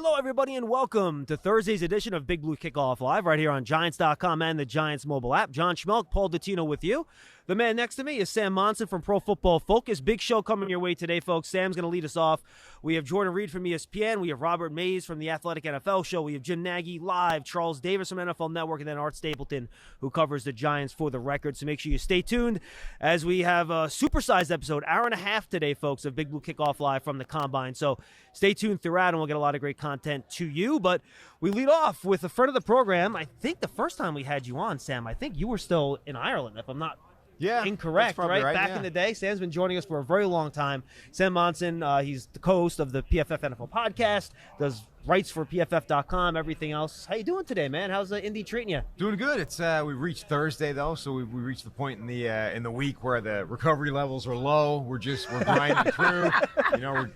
Hello, everybody, and welcome to Thursday's edition of Big Blue Kickoff Live right here on Giants.com and the Giants mobile app. John Schmeelk, Paul Dottino with you. The man next to me is Sam Monson from Pro Football Focus. Big show coming your way today, folks. Sam's going to lead us off. We have Jordan Reid from ESPN. We have Robert Mays from the Athletic NFL Show. We have Jim Nagy live, Charles Davis from NFL Network, and then Art Stapleton, who covers the Giants for the Record. So make sure you stay tuned as we have a supersized episode, hour and a half today, folks, of Big Blue Kickoff Live from the Combine. So stay tuned throughout, and we'll get a lot of great content to you. But we lead off with a friend of the program. I think the first time we had you on, Sam, I think you were still in Ireland, if I'm not incorrect, right? Back in the day. Sam's been joining us for a very long time. Sam Monson, he's the co-host of the PFF NFL podcast, does writes for PFF.com, everything else. How you doing today, man? How's Indy treating you? Doing good. It's we reached Thursday though, so we reached the point in the week where the recovery levels are low. We're grinding through. You know,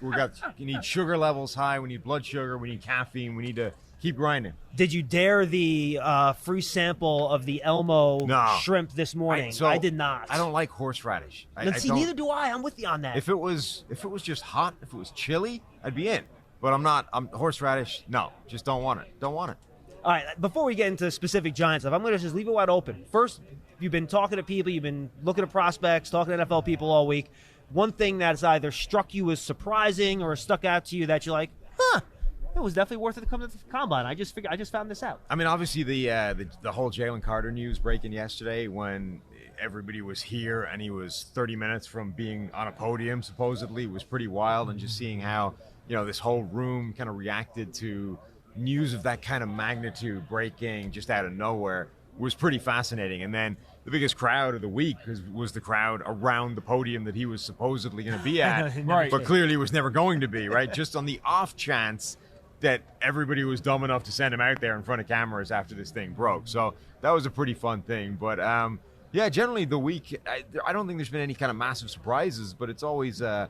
you need sugar levels high. We need blood sugar. We need caffeine. We need to keep grinding. Did you dare the free sample of the Elmo shrimp this morning? I did not. I don't like horseradish. Neither do I. I'm with you on that. If it was just hot, if it was chili, I'd be in. But I'm not. Horseradish, no. Just don't want it. Don't want it. All right, before we get into specific Giants stuff, I'm going to just leave it wide open. First, you've been talking to people, you've been looking at prospects, talking to NFL people all week. One thing that's either struck you as surprising or stuck out to you that you're like, it was definitely worth it to come to the Combine. I just found this out. I mean, obviously the whole Jalen Carter news breaking yesterday when everybody was here and he was 30 minutes from being on a podium supposedly was pretty wild, and just seeing how, you know, this whole room kind of reacted to news of that kind of magnitude breaking just out of nowhere was pretty fascinating. And then the biggest crowd of the week was the crowd around the podium that he was supposedly going to be at, right, but clearly was never going to be, right? Just on the off chance that everybody was dumb enough to send him out there in front of cameras after this thing broke. So that was a pretty fun thing. But yeah, generally the week, I don't think there's been any kind of massive surprises, but it's always a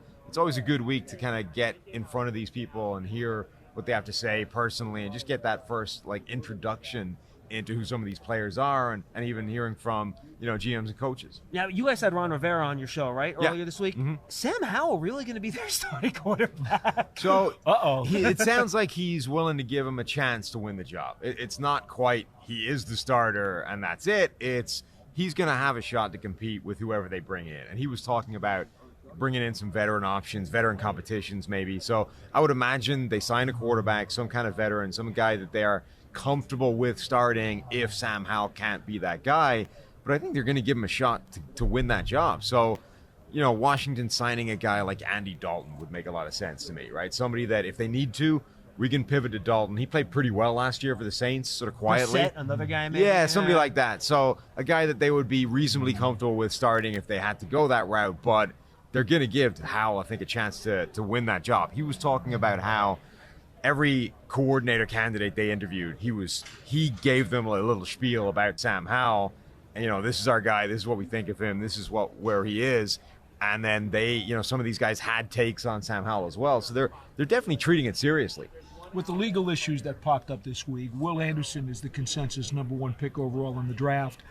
good week to kind of get in front of these people and hear what they have to say personally, and just get that first introduction into who some of these players are, and even hearing from, you know, GMs and coaches. Now, you guys had Ron Rivera on your show, right, earlier this week? Mm-hmm. Sam Howell really going to be their starting quarterback? So it sounds like he's willing to give him a chance to win the job. It's not quite he is the starter and that's it. It's he's going to have a shot to compete with whoever they bring in. And he was talking about bringing in some veteran options, veteran competitions maybe. So I would imagine they sign a quarterback, some kind of veteran, some guy that they are comfortable with starting if Sam Howell can't be that guy. But I think they're going to give him a shot to win that job. So, you know, Washington signing a guy like Andy Dalton would make a lot of sense to me, right? Somebody that if they need to, we can pivot to Dalton. He played pretty well last year for the Saints, sort of quietly. Another guy, maybe? Yeah, somebody like that. So a guy that they would be reasonably comfortable with starting if they had to go that route. But they're going to give Howell, I think, a chance to win that job. He was talking about how every coordinator candidate they interviewed, he gave them a little spiel about Sam Howell, and, you know, this is our guy, this is what we think of him, this is where he is. And then they, you know, some of these guys had takes on Sam Howell as well, so they're definitely treating it seriously. With the legal issues that popped up this week, Will Anderson is the consensus #1 pick overall in the draft,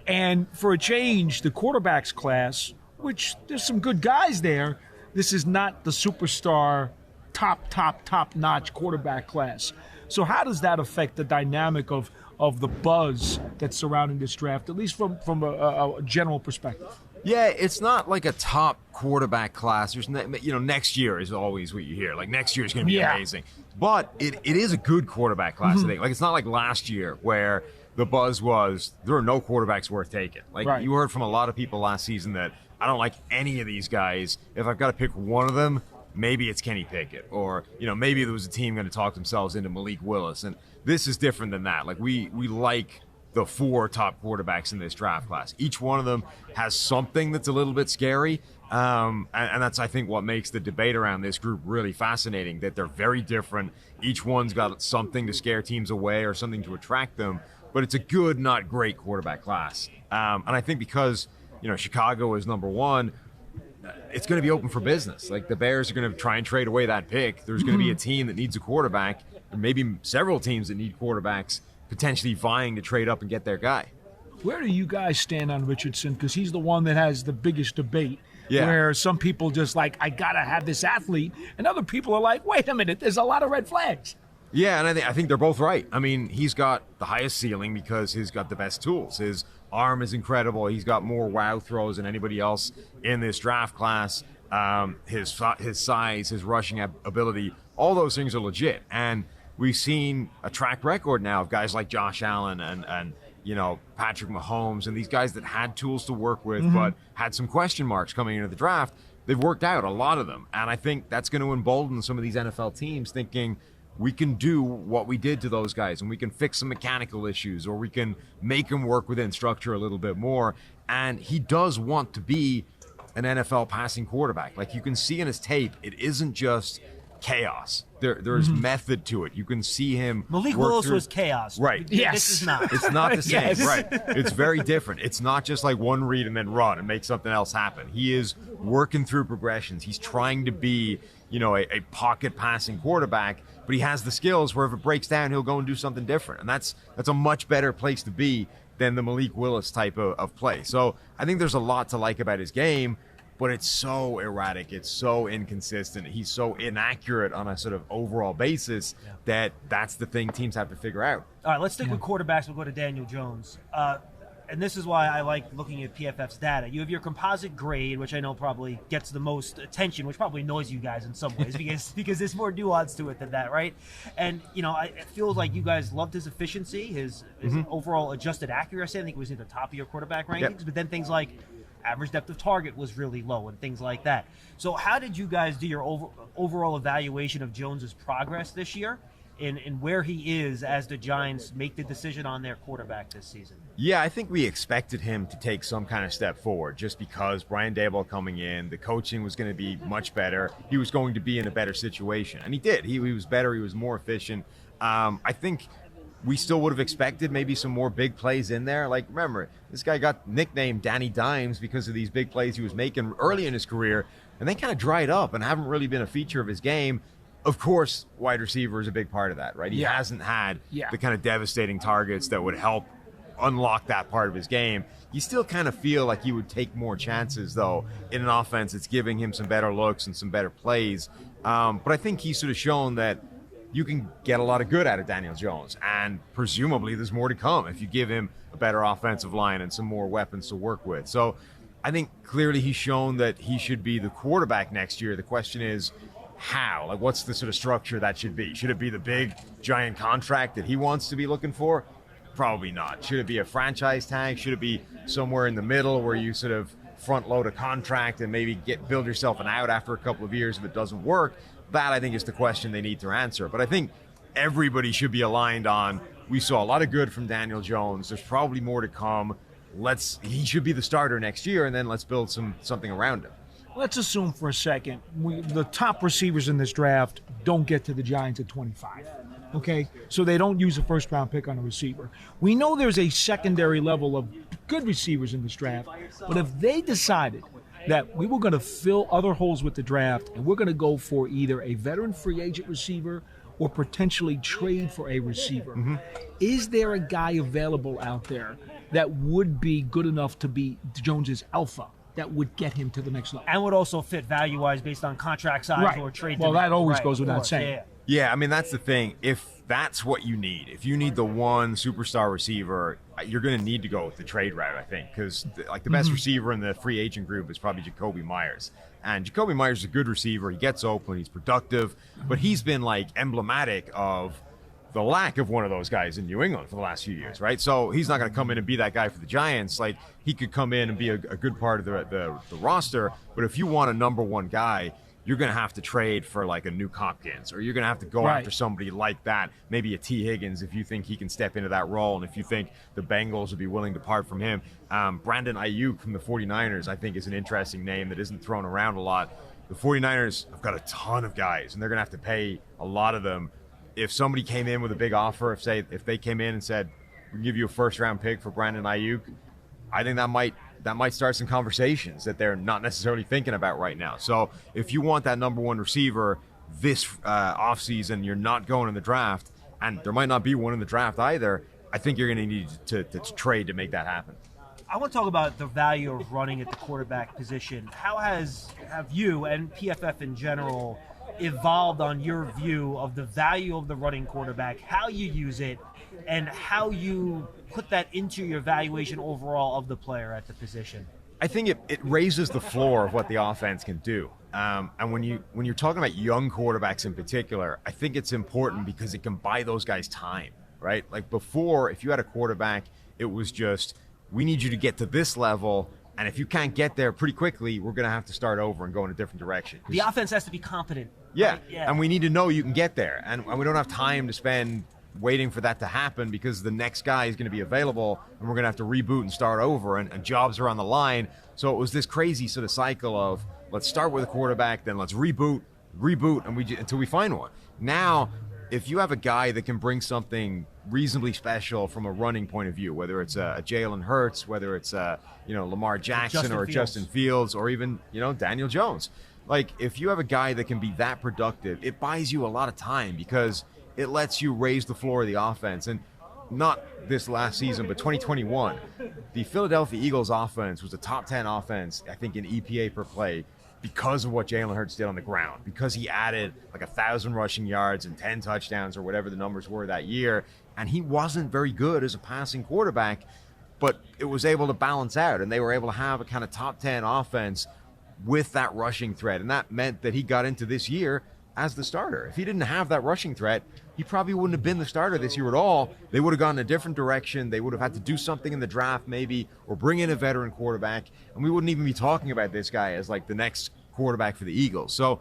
and for a change, the quarterbacks class, which there's some good guys there, this is not the superstar top-notch quarterback class. So how does that affect the dynamic of the buzz that's surrounding this draft, at least from a general perspective? Yeah, it's not like a top quarterback class. There's, you know, next year is always what you hear. Like, next year is going to be amazing. But it is a good quarterback class, I think. Like, it's not like last year where the buzz was there are no quarterbacks worth taking. Like, you heard from a lot of people last season that I don't like any of these guys. If I've got to pick one of them, maybe it's Kenny Pickett, or, you know, maybe there was a team going to talk themselves into Malik Willis. And this is different than that. Like, we like the 4 top quarterbacks in this draft class. Each one of them has something that's a little bit scary. And that's, I think, what makes the debate around this group really fascinating, that they're very different. Each one's got something to scare teams away or something to attract them. But it's a good, not great quarterback class. And I think because, you know, Chicago is #1, it's going to be open for business. Like, the Bears are going to try and trade away that pick. There's going to be a team that needs a quarterback, and maybe several teams that need quarterbacks, potentially vying to trade up and get their guy. Where do you guys stand on Richardson? Because he's the one that has the biggest debate. Yeah. Where some people just like, I got to have this athlete, and other people are like, wait a minute, there's a lot of red flags. Yeah, and I think they're both right. I mean, he's got the highest ceiling because he's got the best tools. His arm is incredible. He's got more wow throws than anybody else in this draft class. His size, his rushing ability, all those things are legit. And we've seen a track record now of guys like Josh Allen and Patrick Mahomes and these guys that had tools to work with but had some question marks coming into the draft. They've worked out, a lot of them. And I think that's going to embolden some of these NFL teams thinking, we can do what we did to those guys and we can fix some mechanical issues or we can make them work within structure a little bit more. And he does want to be an NFL passing quarterback. Like you can see in his tape, it isn't just chaos. There's method to it. You can see him. Malik Willis was chaos. Right. Yes. This is not. It's not the same. Yes. Right. It's very different. It's not just like one read and then run and make something else happen. He is working through progressions. He's trying to be, a pocket passing quarterback, but he has the skills where if it breaks down, he'll go and do something different. And that's a much better place to be than the Malik Willis type of play. So I think there's a lot to like about his game, but it's so erratic. It's so inconsistent. He's so inaccurate on a sort of overall basis that's the thing teams have to figure out. All right, let's stick with quarterbacks. We'll go to Daniel Jones. And this is why I like looking at PFF's data. You have your composite grade, which I know probably gets the most attention, which probably annoys you guys in some ways because there's more nuance to it than that, right? And, it feels like you guys loved his efficiency, his overall adjusted accuracy. I think it was in the top of your quarterback rankings. But then things like average depth of target was really low and things like that. So how did you guys do your overall evaluation of Jones's progress this year and where he is as the Giants make the decision on their quarterback this season? Yeah, I think we expected him to take some kind of step forward just because Brian Daboll coming in, the coaching was going to be much better. He was going to be in a better situation. And he did. He was better. He was more efficient. I think we still would have expected maybe some more big plays in there. Like, remember, this guy got nicknamed Danny Dimes because of these big plays he was making early in his career, and they kind of dried up and haven't really been a feature of his game. Of course, wide receiver is a big part of that, right? He hasn't had the kind of devastating targets that would help unlock that part of his game. You still kind of feel like he would take more chances, though, in an offense that's giving him some better looks and some better plays. But I think he's sort of shown that you can get a lot of good out of Daniel Jones, and presumably there's more to come if you give him a better offensive line and some more weapons to work with. So I think clearly he's shown that he should be the quarterback next year. The question is how? Like, what's the sort of structure that should be? Should it be the big, giant contract that he wants to be looking for? Probably not. Should it be a franchise tag? Should it be somewhere in the middle where you sort of front load a contract and maybe build yourself an out after a couple of years if it doesn't work? That, I think, is the question they need to answer. But I think everybody should be aligned on, we saw a lot of good from Daniel Jones. There's probably more to come. He should be the starter next year, and then let's build something around him. Let's assume for a second the top receivers in this draft don't get to the Giants at 25. Okay? So they don't use a first-round pick on a receiver. We know there's a secondary level of good receivers in this draft, but if they decided that we were going to fill other holes with the draft and we're going to go for either a veteran free agent receiver or potentially trade for a receiver, is there a guy available out there that would be good enough to be Jones's alpha, that would get him to the next level? And would also fit value-wise based on contract size or trade. Well, that always goes without saying. Yeah, I mean, that's the thing. If that's what you need, if you need the one superstar receiver, you're going to need to go with the trade route, I think, because the best receiver in the free agent group is probably Jacoby Myers. And Jacoby Myers is a good receiver. He gets open. He's productive. But he's been, emblematic of the lack of one of those guys in New England for the last few years, right? So he's not going to come in and be that guy for the Giants. He could come in and be a good part of the roster. But if you want a number one guy, you're going to have to trade for a Nuke Hopkins, or you're going to have to go after somebody like that, maybe a T. Higgins if you think he can step into that role, and if you think the Bengals would be willing to part from him. Brandon Ayuk from the 49ers, I think, is an interesting name that isn't thrown around a lot. The 49ers have got a ton of guys, and they're going to have to pay a lot of them. If somebody came in with a big offer, if they came in and said, we can give you a first-round pick for Brandon Ayuk, I think that might start some conversations that they're not necessarily thinking about right now. So if you want that number one receiver this offseason, you're not going in the draft, and there might not be one in the draft either, I think you're going to need to trade to make that happen. I want to talk about the value of running at the quarterback position. How have you and PFF in general evolved on your view of the value of the running quarterback, how you use it, and how you put that into your evaluation overall of the player at the position? I think it raises the floor of what the offense can do. And when you're talking about young quarterbacks in particular, I think it's important because it can buy those guys time, right? Like before, if you had a quarterback, it was just, we need you to get to this level, and if you can't get there pretty quickly, we're going to have to start over and go in a different direction. The offense has to be competent. Yeah, right? Yeah, and we need to know you can get there, and we don't have time to spend waiting for that to happen because the next guy is going to be available and we're going to have to reboot and start over, and jobs are on the line. So it was this crazy sort of cycle of let's start with a quarterback, then let's reboot, and until we find one. Now, if you have a guy that can bring something reasonably special from a running point of view, whether it's a Jalen Hurts, whether it's Lamar Jackson or Justin Fields, or even Daniel Jones, like if you have a guy that can be that productive, it buys you a lot of time because it lets you raise the floor of the offense. And not this last season, but 2021, the Philadelphia Eagles offense was a top 10 offense, I think, in EPA per play because of what Jalen Hurts did on the ground, because he added like 1,000 rushing yards and 10 touchdowns or whatever the numbers were that year. And he wasn't very good as a passing quarterback, but it was able to balance out, and they were able to have a kind of top 10 offense with that rushing threat. And that meant that he got into this year as the starter. If he didn't have that rushing threat, he probably wouldn't have been the starter this year at all. They would have gone in a different direction. They would have had to do something in the draft maybe, or bring in a veteran quarterback, and we wouldn't even be talking about this guy as like the next quarterback for the Eagles. So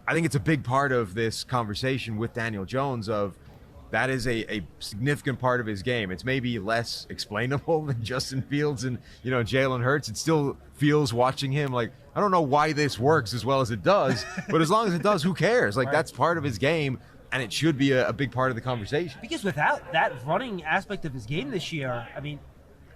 I think it's a big part of this conversation with Daniel Jones of that is a significant part of his game. It's maybe less explainable than Justin Fields and Jalen Hurts. It still feels, watching him, like I don't know why this works as well as it does, but as long as it does, who cares? Like right. That's part of his game, and it should be a big part of the conversation. Because without that running aspect of his game this year, I mean,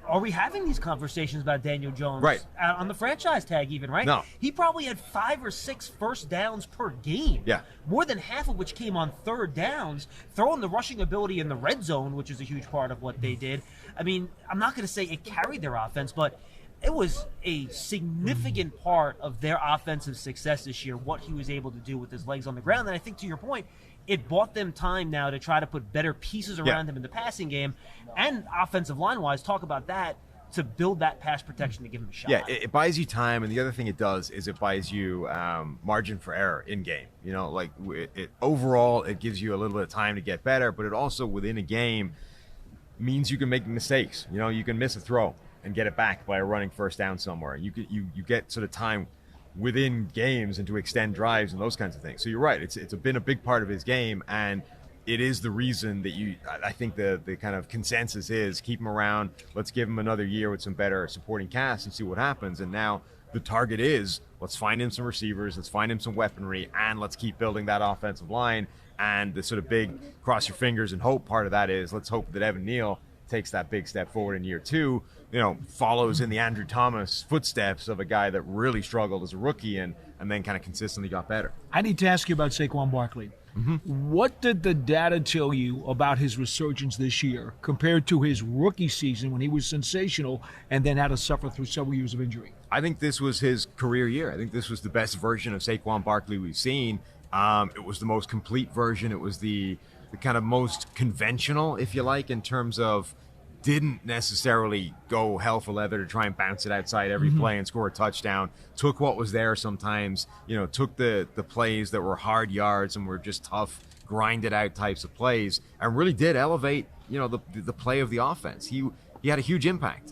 are we having these conversations about Daniel Jones right. On the franchise tag even, right? No. He probably had 5 or 6 first downs per game. Yeah. More than half of which came on third downs, throwing the rushing ability in the red zone, which is a huge part of what they did. I mean, I'm not going to say it carried their offense, but it was a significant part of their offensive success this year, what he was able to do with his legs on the ground. And I think, to your point, it bought them time now to try to put better pieces around him in the passing game, and offensive line-wise, talk about that, to build that pass protection to give him a shot. Yeah, it buys you time, and the other thing it does is it buys you margin for error in game. Overall, it gives you a little bit of time to get better, but it also, within a game, means you can make mistakes. You can miss a throw and get it back by a running first down somewhere. You get sort of time within games and to extend drives and those kinds of things. So you're right. It's been a big part of his game, and it is the reason that I think the kind of consensus is keep him around. Let's give him another year with some better supporting cast and see what happens. And now the target is let's find him some receivers, let's find him some weaponry, and let's keep building that offensive line. And the sort of big cross your fingers and hope part of that is let's hope that Evan Neal takes that big step forward in year 2, follows in the Andrew Thomas footsteps of a guy that really struggled as a rookie and then kind of consistently got better. I need to ask you about Saquon Barkley. Mm-hmm. What did the data tell you about his resurgence this year compared to his rookie season when he was sensational and then had to suffer through several years of injury? I think this was his career year. I think this was the best version of Saquon Barkley we've seen. It was the most complete version. It was the kind of most conventional, if you like, in terms of didn't necessarily go hell for leather to try and bounce it outside every play and score a touchdown. Took what was there sometimes, took the plays that were hard yards and were just tough, grinded out types of plays, and really did elevate, the play of the offense. He had a huge impact.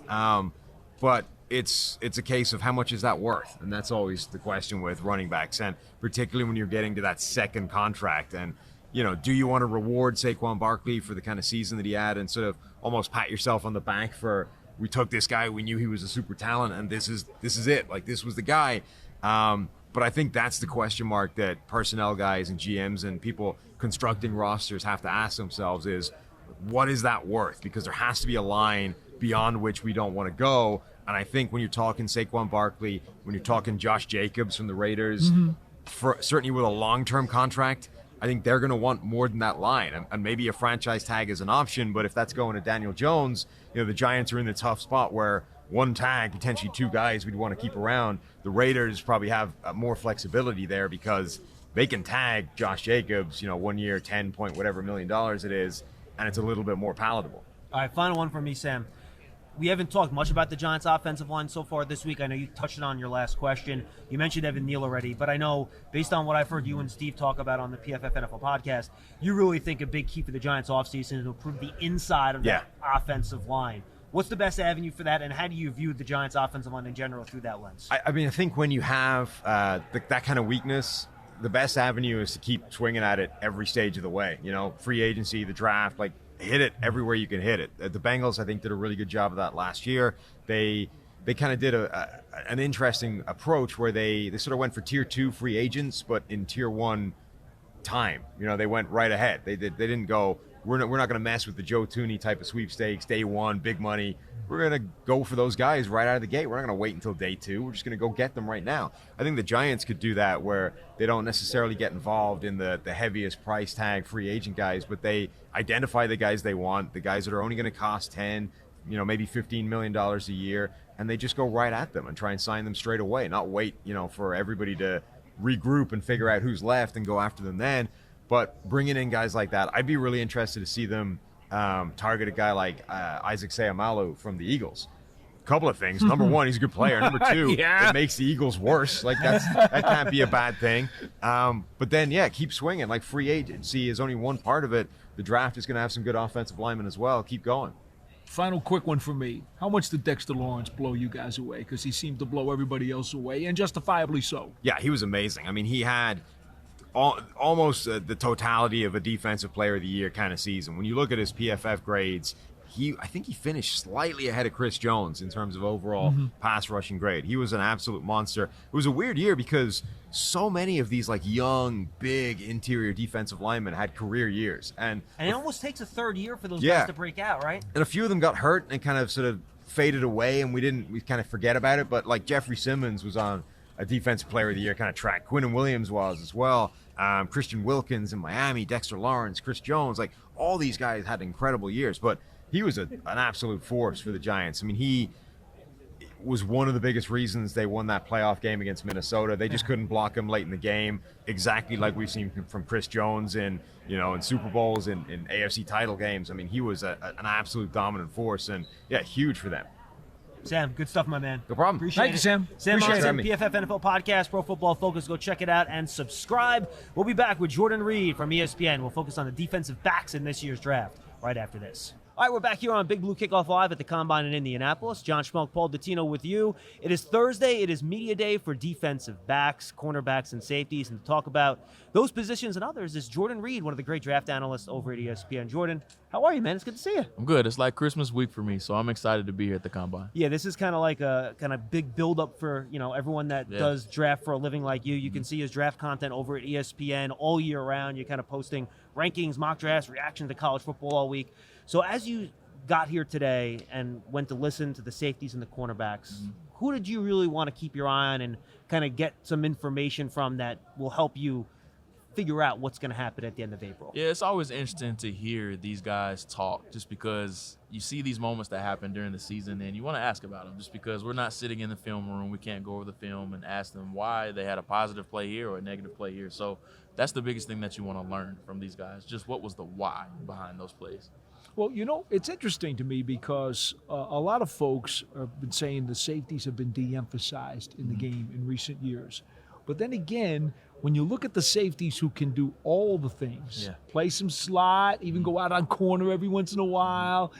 But it's a case of how much is that worth? And that's always the question with running backs, and particularly when you're getting to that second contract. And do you want to reward Saquon Barkley for the kind of season that he had and sort of almost pat yourself on the back for, we took this guy, we knew he was a super talent, and this is it. Like, this was the guy. But I think that's the question mark that personnel guys and GMs and people constructing rosters have to ask themselves is, what is that worth? Because there has to be a line beyond which we don't want to go. And I think when you're talking Saquon Barkley, when you're talking Josh Jacobs from the Raiders, certainly with a long-term contract, I think they're going to want more than that line. And maybe a franchise tag is an option, but if that's going to Daniel Jones, the Giants are in the tough spot where one tag, potentially 2 guys we'd want to keep around. The Raiders probably have more flexibility there because they can tag Josh Jacobs, 1 year, 10 point whatever $1 million it is, and it's a little bit more palatable. All right, final one from me, Sam. We haven't talked much about the Giants' offensive line so far this week. I know you touched on your last question. You mentioned Evan Neal already, but I know based on what I've heard you and Steve talk about on the PFF NFL podcast, you really think a big key for the Giants' offseason is to improve the inside of that offensive line. What's the best avenue for that, and how do you view the Giants' offensive line in general through that lens? I think when you have that kind of weakness, the best avenue is to keep swinging at it every stage of the way. Free agency, the draft, hit it everywhere you can hit it. The Bengals, I think, did a really good job of that last year. They kind of did an interesting approach where they sort of went for tier 2 free agents, but in tier 1 time. They went right ahead. They didn't go, we're not going to mess with the Joe Thuney type of sweepstakes, day 1, big money. We're going to go for those guys right out of the gate. We're not going to wait until day 2. We're just going to go get them right now. I think the Giants could do that where they don't necessarily get involved in the heaviest price tag free agent guys, but they identify the guys they want, the guys that are only going to cost 10, maybe $15 million a year, and they just go right at them and try and sign them straight away, not wait, for everybody to regroup and figure out who's left and go after them then. But bringing in guys like that, I'd be really interested to see them target a guy like Isaac Seumalo from the Eagles. A couple of things. Number one, he's a good player. Number two, it makes the Eagles worse. That can't be a bad thing. But then, keep swinging. Free agency is only one part of it. The draft is going to have some good offensive linemen as well. Keep going. Final quick one for me. How much did Dexter Lawrence blow you guys away? Because he seemed to blow everybody else away, and justifiably so. Yeah, he was amazing. I mean, he had almost the totality of a defensive player of the year kind of season. When you look at his PFF grades, I think he finished slightly ahead of Chris Jones in terms of overall pass rushing grade. He was an absolute monster. It was a weird year because so many of these young, big interior defensive linemen had career years. And it almost takes a third year for those guys to break out, right? And a few of them got hurt and kind of sort of faded away, and we kind of forget about it. But Jeffrey Simmons was on a defensive player of the year kind of track. Quinnen Williams was as well. Christian Wilkins in Miami, Dexter Lawrence, Chris Jones, all these guys had incredible years, but he was an absolute force for the Giants. I mean, he was one of the biggest reasons they won that playoff game against Minnesota. They just couldn't block him late in the game, exactly like we've seen from Chris Jones in Super Bowls and in AFC title games. I mean, he was an absolute dominant force, and huge for them. Sam, good stuff, my man. No problem. Appreciate Thank you, Sam. Sam Monson, PFF NFL Podcast, Pro Football Focus. Go check it out and subscribe. We'll be back with Jordan Reid from ESPN. We'll focus on the defensive backs in this year's draft right after this. All right, we're back here on Big Blue Kickoff Live at the Combine in Indianapolis. John Schmeelk, Paul Dottino with you. It is Thursday. It is media day for defensive backs, cornerbacks, and safeties. And to talk about those positions and others is Jordan Reid, one of the great draft analysts over at ESPN. Jordan, how are you, man? It's good to see you. I'm good. It's like Christmas week for me, so I'm excited to be here at the Combine. Yeah, this is kind of like a big build-up for everyone that does draft for a living like you. You can see his draft content over at ESPN all year round. You're kind of posting rankings, mock drafts, reaction to college football all week. So as you got here today and went to listen to the safeties and the cornerbacks, who did you really want to keep your eye on and kind of get some information from that will help you figure out what's going to happen at the end of April? Yeah, it's always interesting to hear these guys talk just because you see these moments that happen during the season and you want to ask about them just because we're not sitting in the film room. We can't go over the film and ask them why they had a positive play here or a negative play here. So that's the biggest thing that you want to learn from these guys, just what was the why behind those plays. Well, it's interesting to me because a lot of folks have been saying the safeties have been de-emphasized in the game in recent years. But then again, when you look at the safeties who can do all the things, play some slot, even go out on corner every once in a while,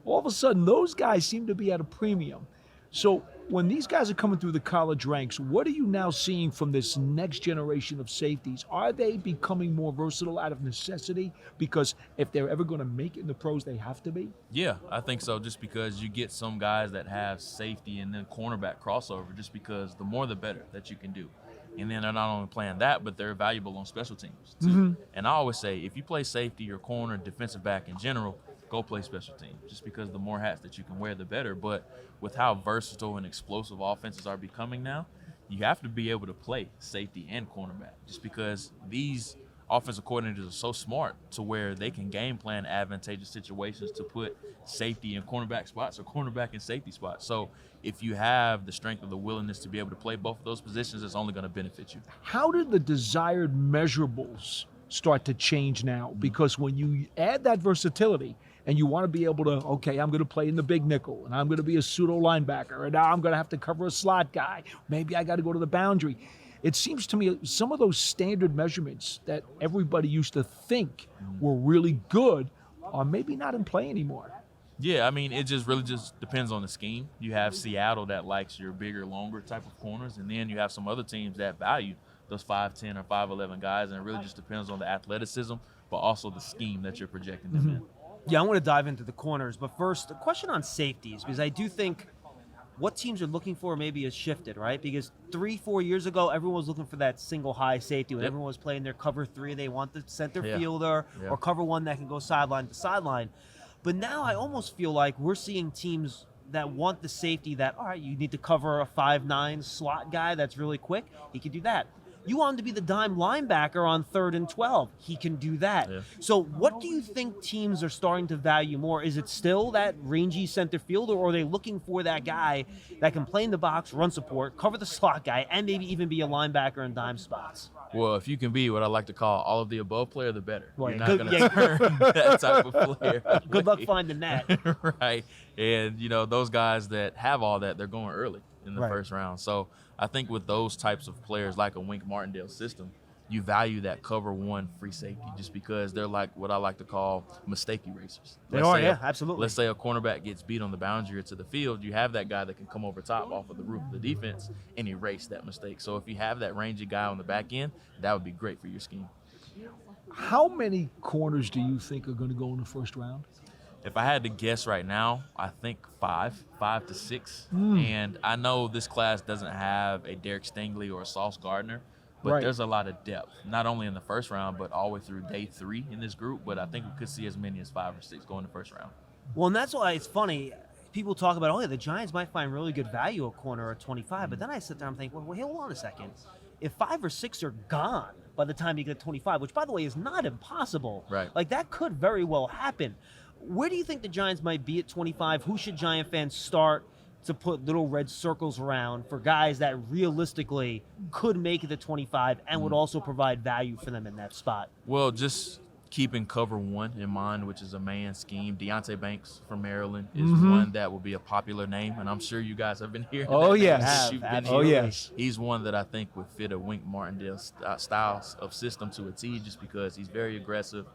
all of a sudden those guys seem to be at a premium. So when these guys are coming through the college ranks, what are you now seeing from this next generation of safeties? Are they becoming more versatile out of necessity? Because if they're ever going to make it in the pros, they have to be? Yeah, I think so, just because you get some guys that have safety and then cornerback crossover, just because the more the better that you can do. And then they're not only playing that, but they're valuable on special teams too. And I always say, if you play safety or corner, defensive back in general, go play special teams, just because the more hats that you can wear, the better. But with how versatile and explosive offenses are becoming now, you have to be able to play safety and cornerback, just because these offensive coordinators are so smart to where they can game plan advantageous situations to put safety in cornerback spots or cornerback in safety spots. So if you have the strength or the willingness to be able to play both of those positions, it's only going to benefit you. How did the desired measurables start to change now? Because when you add that versatility and you want to be able to, okay, I'm going to play in the big nickel and I'm going to be a pseudo linebacker and now I'm going to have to cover a slot guy. Maybe I got to go to the boundary. It seems to me some of those standard measurements that everybody used to think were really good are maybe not in play anymore. Yeah, I mean, it just really just depends on the scheme. You have Seattle that likes your bigger, longer type of corners, and then you have some other teams that value those 5'10 or 5'11 guys, and it really just depends on the athleticism, but also the scheme that you're projecting them in. Yeah, I want to dive into the corners, but first, a question on safeties, because I do think what teams are looking for maybe has shifted, right? Because 3-4 years ago, everyone was looking for that single high safety. When everyone was playing their cover 3, they want the center fielder or cover 1 that can go sideline to sideline. But now I almost feel like we're seeing teams that want the safety that, all right, you need to cover a 5'9 slot guy that's really quick. He can do that. You want him to be the dime linebacker on 3rd and 12. He can do that. Yeah. So what do you think teams are starting to value more? Is it still that rangy center fielder, or are they looking for that guy that can play in the box, run support, cover the slot guy, and maybe even be a linebacker in dime spots? Well, if you can be what I like to call all of the above player, the better. Well, you're not going to turn that type of player. Good luck finding that. Right. And, those guys that have all that, they're going early in the first round. So I think with those types of players like a Wink Martindale system, you value that cover 1 free safety just because they're like what I like to call mistake erasers. They are, yeah, absolutely. Let's say a cornerback gets beat on the boundary or to the field, you have that guy that can come over top off of the roof of the defense and erase that mistake. So if you have that rangy guy on the back end, that would be great for your scheme. How many corners do you think are going to go in the first round? If I had to guess right now, I think 5 to 6. And I know this class doesn't have a Derek Stingley or a Sauce Gardner, but there's a lot of depth, not only in the first round, but all the way through day 3 in this group. But I think we could see as many as 5 or 6 go in the first round. Well, and that's why it's funny. People talk about, the Giants might find really good value at corner at 25. But then I sit there and think, well, hold on a second. If 5 or 6 are gone by the time you get 25, which, by the way, is not impossible. Right. Like, that could very well happen. Where do you think the Giants might be at 25? Who should Giant fans start to put little red circles around for guys that realistically could make it to 25 and would also provide value for them in that spot? Well, just keeping cover 1 in mind, which is a man scheme. Deonte Banks from Maryland is one that will be a popular name, and I'm sure you guys have been hearing Oh, that yes. you've been Oh, hearing. yes. He's one that I think would fit a Wink Martindale styles of system to a T just because he's very aggressive.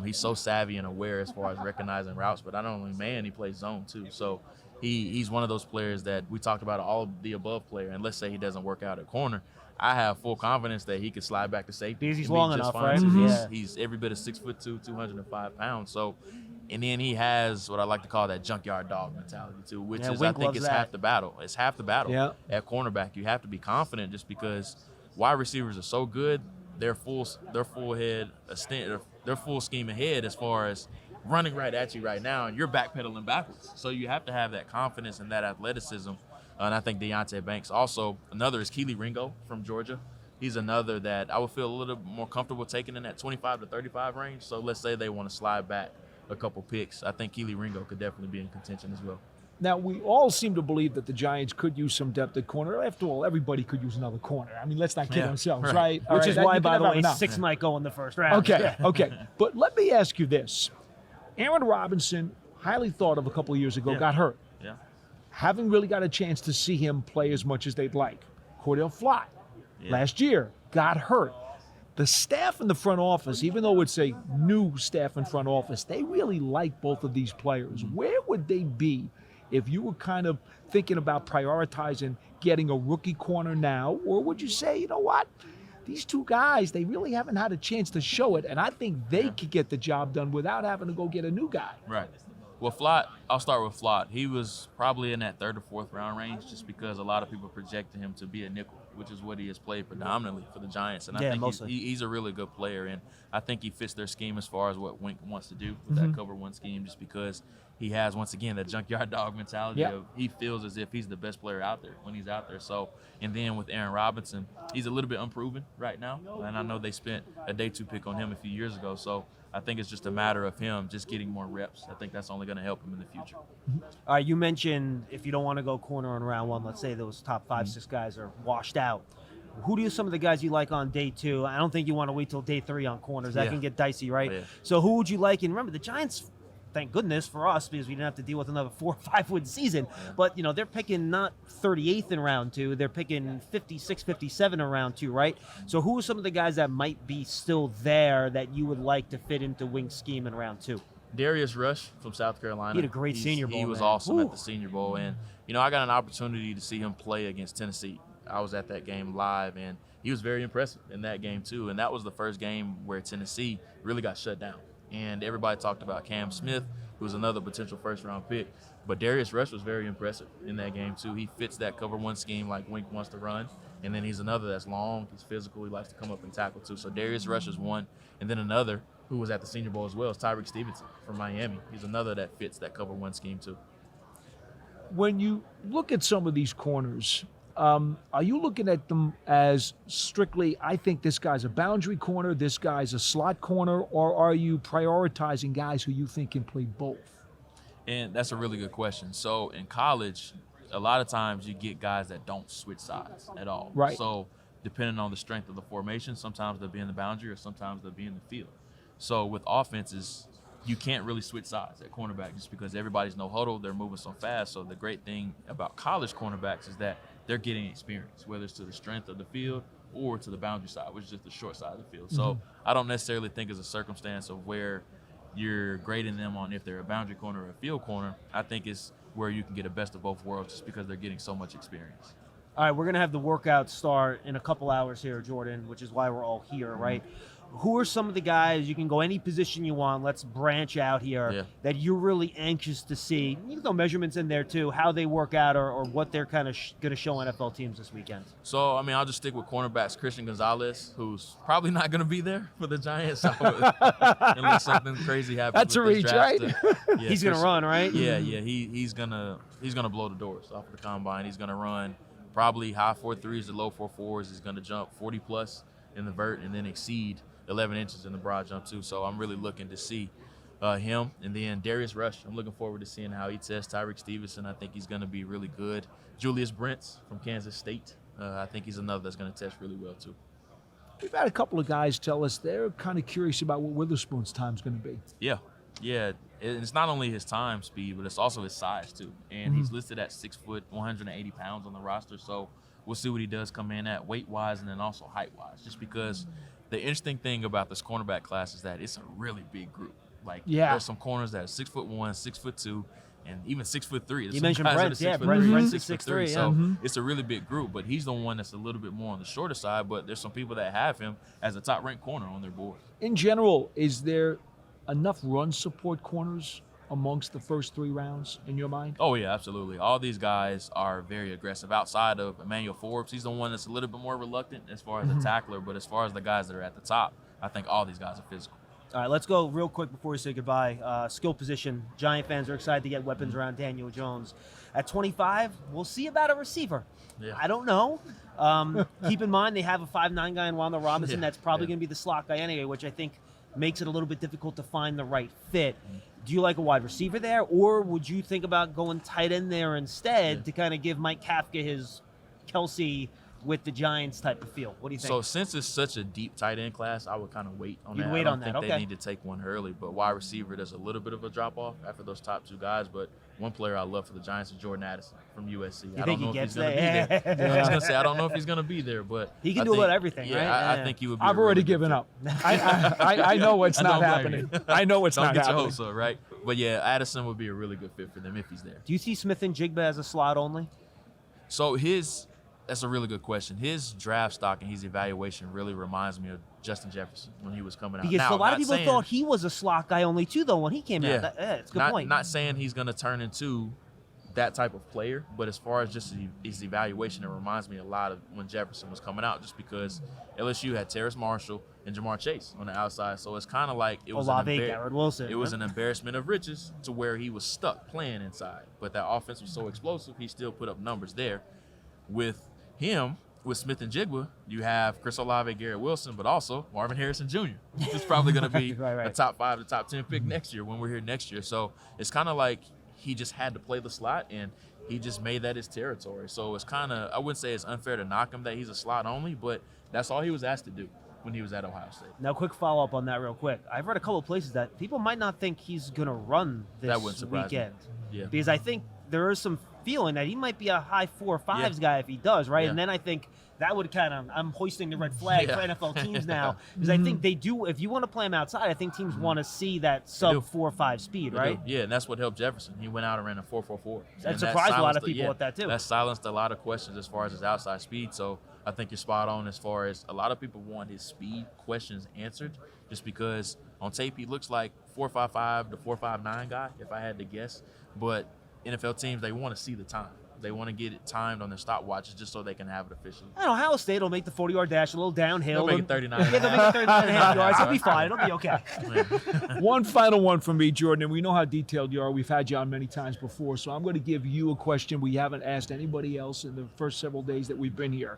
He's so savvy and aware as far as recognizing routes, but not only man, he plays zone too. So he's one of those players that we talked about, all of the above player, and let's say he doesn't work out at corner. I have full confidence that he could slide back to safety. Because he's long enough, right? He's every bit of 6'2", 205 pounds. So, and then he has what I like to call that junkyard dog mentality too, which is I think is half the battle. It's half the battle at cornerback. You have to be confident just because wide receivers are so good. Their full scheme ahead as far as running right at you right now, and you're backpedaling backwards. So you have to have that confidence and that athleticism. And I think Deonte Banks also. Another is Keely Ringo from Georgia. He's another that I would feel a little more comfortable taking in that 25 to 35 range. So let's say they want to slide back a couple picks. I think Keely Ringo could definitely be in contention as well. Now, we all seem to believe that the Giants could use some depth at corner. After all, everybody could use another corner. I mean, let's not kid ourselves, right? Which is why, by the way, 6 might go in the first round. Okay. But let me ask you this. Aaron Robinson, highly thought of a couple of years ago, got hurt. Yeah. Haven't really got a chance to see him play as much as they'd like. Cordell Flott, last year, got hurt. The staff in the front office, even though it's a new staff in front office, they really like both of these players. Where would they be if you were kind of thinking about prioritizing getting a rookie corner now? Or would you say, you know what, these two guys, they really haven't had a chance to show it, and I think they could get the job done without having to go get a new guy. Right. Well, Flott, I'll start with Flott. He was probably in that 3rd or 4th round range just because a lot of people projected him to be a nickel which is what he has played predominantly for the Giants. And I Yeah, think mostly. he's a really good player, and I think he fits their scheme as far as what Wink wants to do with that cover one scheme, just because he has, once again, that junkyard dog mentality of he feels as if he's the best player out there when he's out there. So, and then with Aaron Robinson, he's a little bit unproven right now, and I know they spent a day 2 pick on him a few years ago. So I think it's just a matter of him just getting more reps. I think that's only going to help him in the future. All right, you mentioned if you don't want to go corner in round 1, let's say those top 5, 6 guys are washed out. Who do some of the guys you like on day 2? I don't think you want to wait till day 3 on corners. That can get dicey, right? Yeah. So who would you like? And remember, the Giants, thank goodness for us, because we didn't have to deal with another 4 or 5 win season. But, they're picking not 38th in round 2. They're picking 56, 57 in round 2, right? So who are some of the guys that might be still there that you would like to fit into Wink's scheme in round 2? Darius Rush from South Carolina. He had a great Senior Bowl, He was man. awesome Woo. at the Senior Bowl. And, I got an opportunity to see him play against Tennessee. I was at that game live, and he was very impressive in that game too. And that was the first game where Tennessee really got shut down. And everybody talked about Cam Smith, who was another potential first-round pick. But Darius Rush was very impressive in that game too. He fits that cover one scheme like Wink wants to run. And then he's another that's long, he's physical, he likes to come up and tackle too. So Darius Rush is one. And then another who was at the Senior Bowl as well is Tyreek Stevenson from Miami. He's another that fits that cover one scheme too. When you look at some of these corners, are you looking at them as strictly, I think this guy's a boundary corner, this guy's a slot corner, or are you prioritizing guys who you think can play both? And that's a really good question. So in college, a lot of times you get guys that don't switch sides at all. Right. So depending on the strength of the formation, sometimes they'll be in the boundary or sometimes they'll be in the field. So with offenses, you can't really switch sides at cornerback just because everybody's no huddle, they're moving so fast. So the great thing about college cornerbacks is that they're getting experience, whether it's to the strength of the field or to the boundary side, which is just the short side of the field. So I don't necessarily think it's a circumstance of where you're grading them on if they're a boundary corner or a field corner. I think it's where you can get a best of both worlds just because they're getting so much experience. All right, we're going to have the workout start in a couple hours here, Jordan, which is why we're all here, right? Who are some of the guys, you can go any position you want, let's branch out here, that you're really anxious to see? You can throw measurements in there too, how they work out or what they're kind of going to show NFL teams this weekend. So, I'll just stick with cornerbacks. Christian Gonzalez, who's probably not going to be there for the Giants unless something crazy happens. That's a reach, right? Yeah, he's going to run, right? Yeah, he's gonna blow the doors off of the combine. He's gonna run probably high 4.3s to low 4.4s. He's gonna jump 40 plus in the vert and then exceed 11 inches in the broad jump too. So I'm really looking to see him. And then Darius Rush, I'm looking forward to seeing how he tests. Tyreek Stevenson, I think he's gonna be really good. Julius Brents from Kansas State, I think he's another that's gonna test really well too. We've had a couple of guys tell us they're kind of curious about what Witherspoon's time's going to be. Yeah. It's not only his time speed, but it's also his size too. And he's listed at 6 foot, 180 pounds on the roster. So we'll see what he does come in at weight wise and then also height wise. Just because the interesting thing about this cornerback class is that it's a really big group. There's some corners that are 6'1", 6'2", and even 6'3". You mentioned Brent, Brent's 6'3", So it's a really big group, but he's the one that's a little bit more on the shorter side. But there's some people that have him as a top-ranked corner on their board. In general, is there enough run support corners amongst the first 3 rounds in your mind? Oh, yeah, absolutely. All these guys are very aggressive. Outside of Emmanuel Forbes, he's the one that's a little bit more reluctant as far as a tackler, but as far as the guys that are at the top, I think all these guys are physical. All right, let's go real quick before we say goodbye. Skill position. Giant fans are excited to get weapons around Daniel Jones. At 25, we'll see about a receiver. Yeah. I don't know. Keep in mind they have a 5'9" guy in Ronald Robinson that's probably going to be the slot guy anyway, which I think makes it a little bit difficult to find the right fit. Do you like a wide receiver there, or would you think about going tight end there instead to kind of give Mike Kafka his Kelsey with the Giants type of feel? What do you think? So since it's such a deep tight end class, I would kind of wait on that. Wait I don't on that, think okay. they need to take one early, but wide receiver, there's a little bit of a drop-off after those top 2 guys, but one player I love for the Giants is Jordan Addison from USC. I don't know if he's going to be there. I was going to say, I don't know if he's going to be there, but he can do about everything, right? I think he would be. I've already given up. I know it's not happening. I know it's not happening. Don't get your hopes up, right? But yeah, Addison would be a really good fit for them if he's there. Do you see Smith and Jigba as a slot only? So that's a really good question. His draft stock and his evaluation really reminds me of Justin Jefferson when he was coming out. Because a lot of people thought he was a slot guy only too, though, when he came out. It's a good point. Not saying he's going to turn into that type of player, but as far as just his evaluation, it reminds me a lot of when Jefferson was coming out, just because LSU had Terrace Marshall and Jamar Chase on the outside, so it's kind of like it was Garrett Wilson. It was an embarrassment of riches to where he was stuck playing inside, but that offense was so explosive, he still put up numbers there. With him, with Smith and Jigba, you have Chris Olave, Garrett Wilson, but also Marvin Harrison Jr., which is probably going to be right. a top 5 to top 10 pick next year when we're here next year. So it's kind of like he just had to play the slot, and he just made that his territory. So it's kind of, I wouldn't say it's unfair to knock him that he's a slot only, but that's all he was asked to do when he was at Ohio State. Now, quick follow-up on that real quick. I've read a couple of places that people might not think he's going to run this weekend. Yeah. Because I think there is some feeling that he might be a high 4.5s guy if he does, right? Yeah. And then I think that would kind of, I'm hoisting the red flag for NFL teams now, because I think they do, if you want to play him outside, I think teams want to see that sub 4.5 speed, right? Yeah, and that's what helped Jefferson. He went out and ran a 4.44. That surprised a lot of people with that too. That silenced a lot of questions as far as his outside speed, so I think you're spot on as far as a lot of people want his speed questions answered, just because on tape he looks like 4.55 to 4.59 guy, if I had to guess, but NFL teams, they want to see the time. They want to get it timed on their stopwatches just so they can have it officially. I don't know, Ohio State will make the 40-yard dash a little downhill. They'll make it 39. Yeah, they'll make it 39 yards. It'll be fine. It'll be okay. One final one from me, Jordan, and we know how detailed you are. We've had you on many times before, so I'm going to give you a question we haven't asked anybody else in the first several days that we've been here.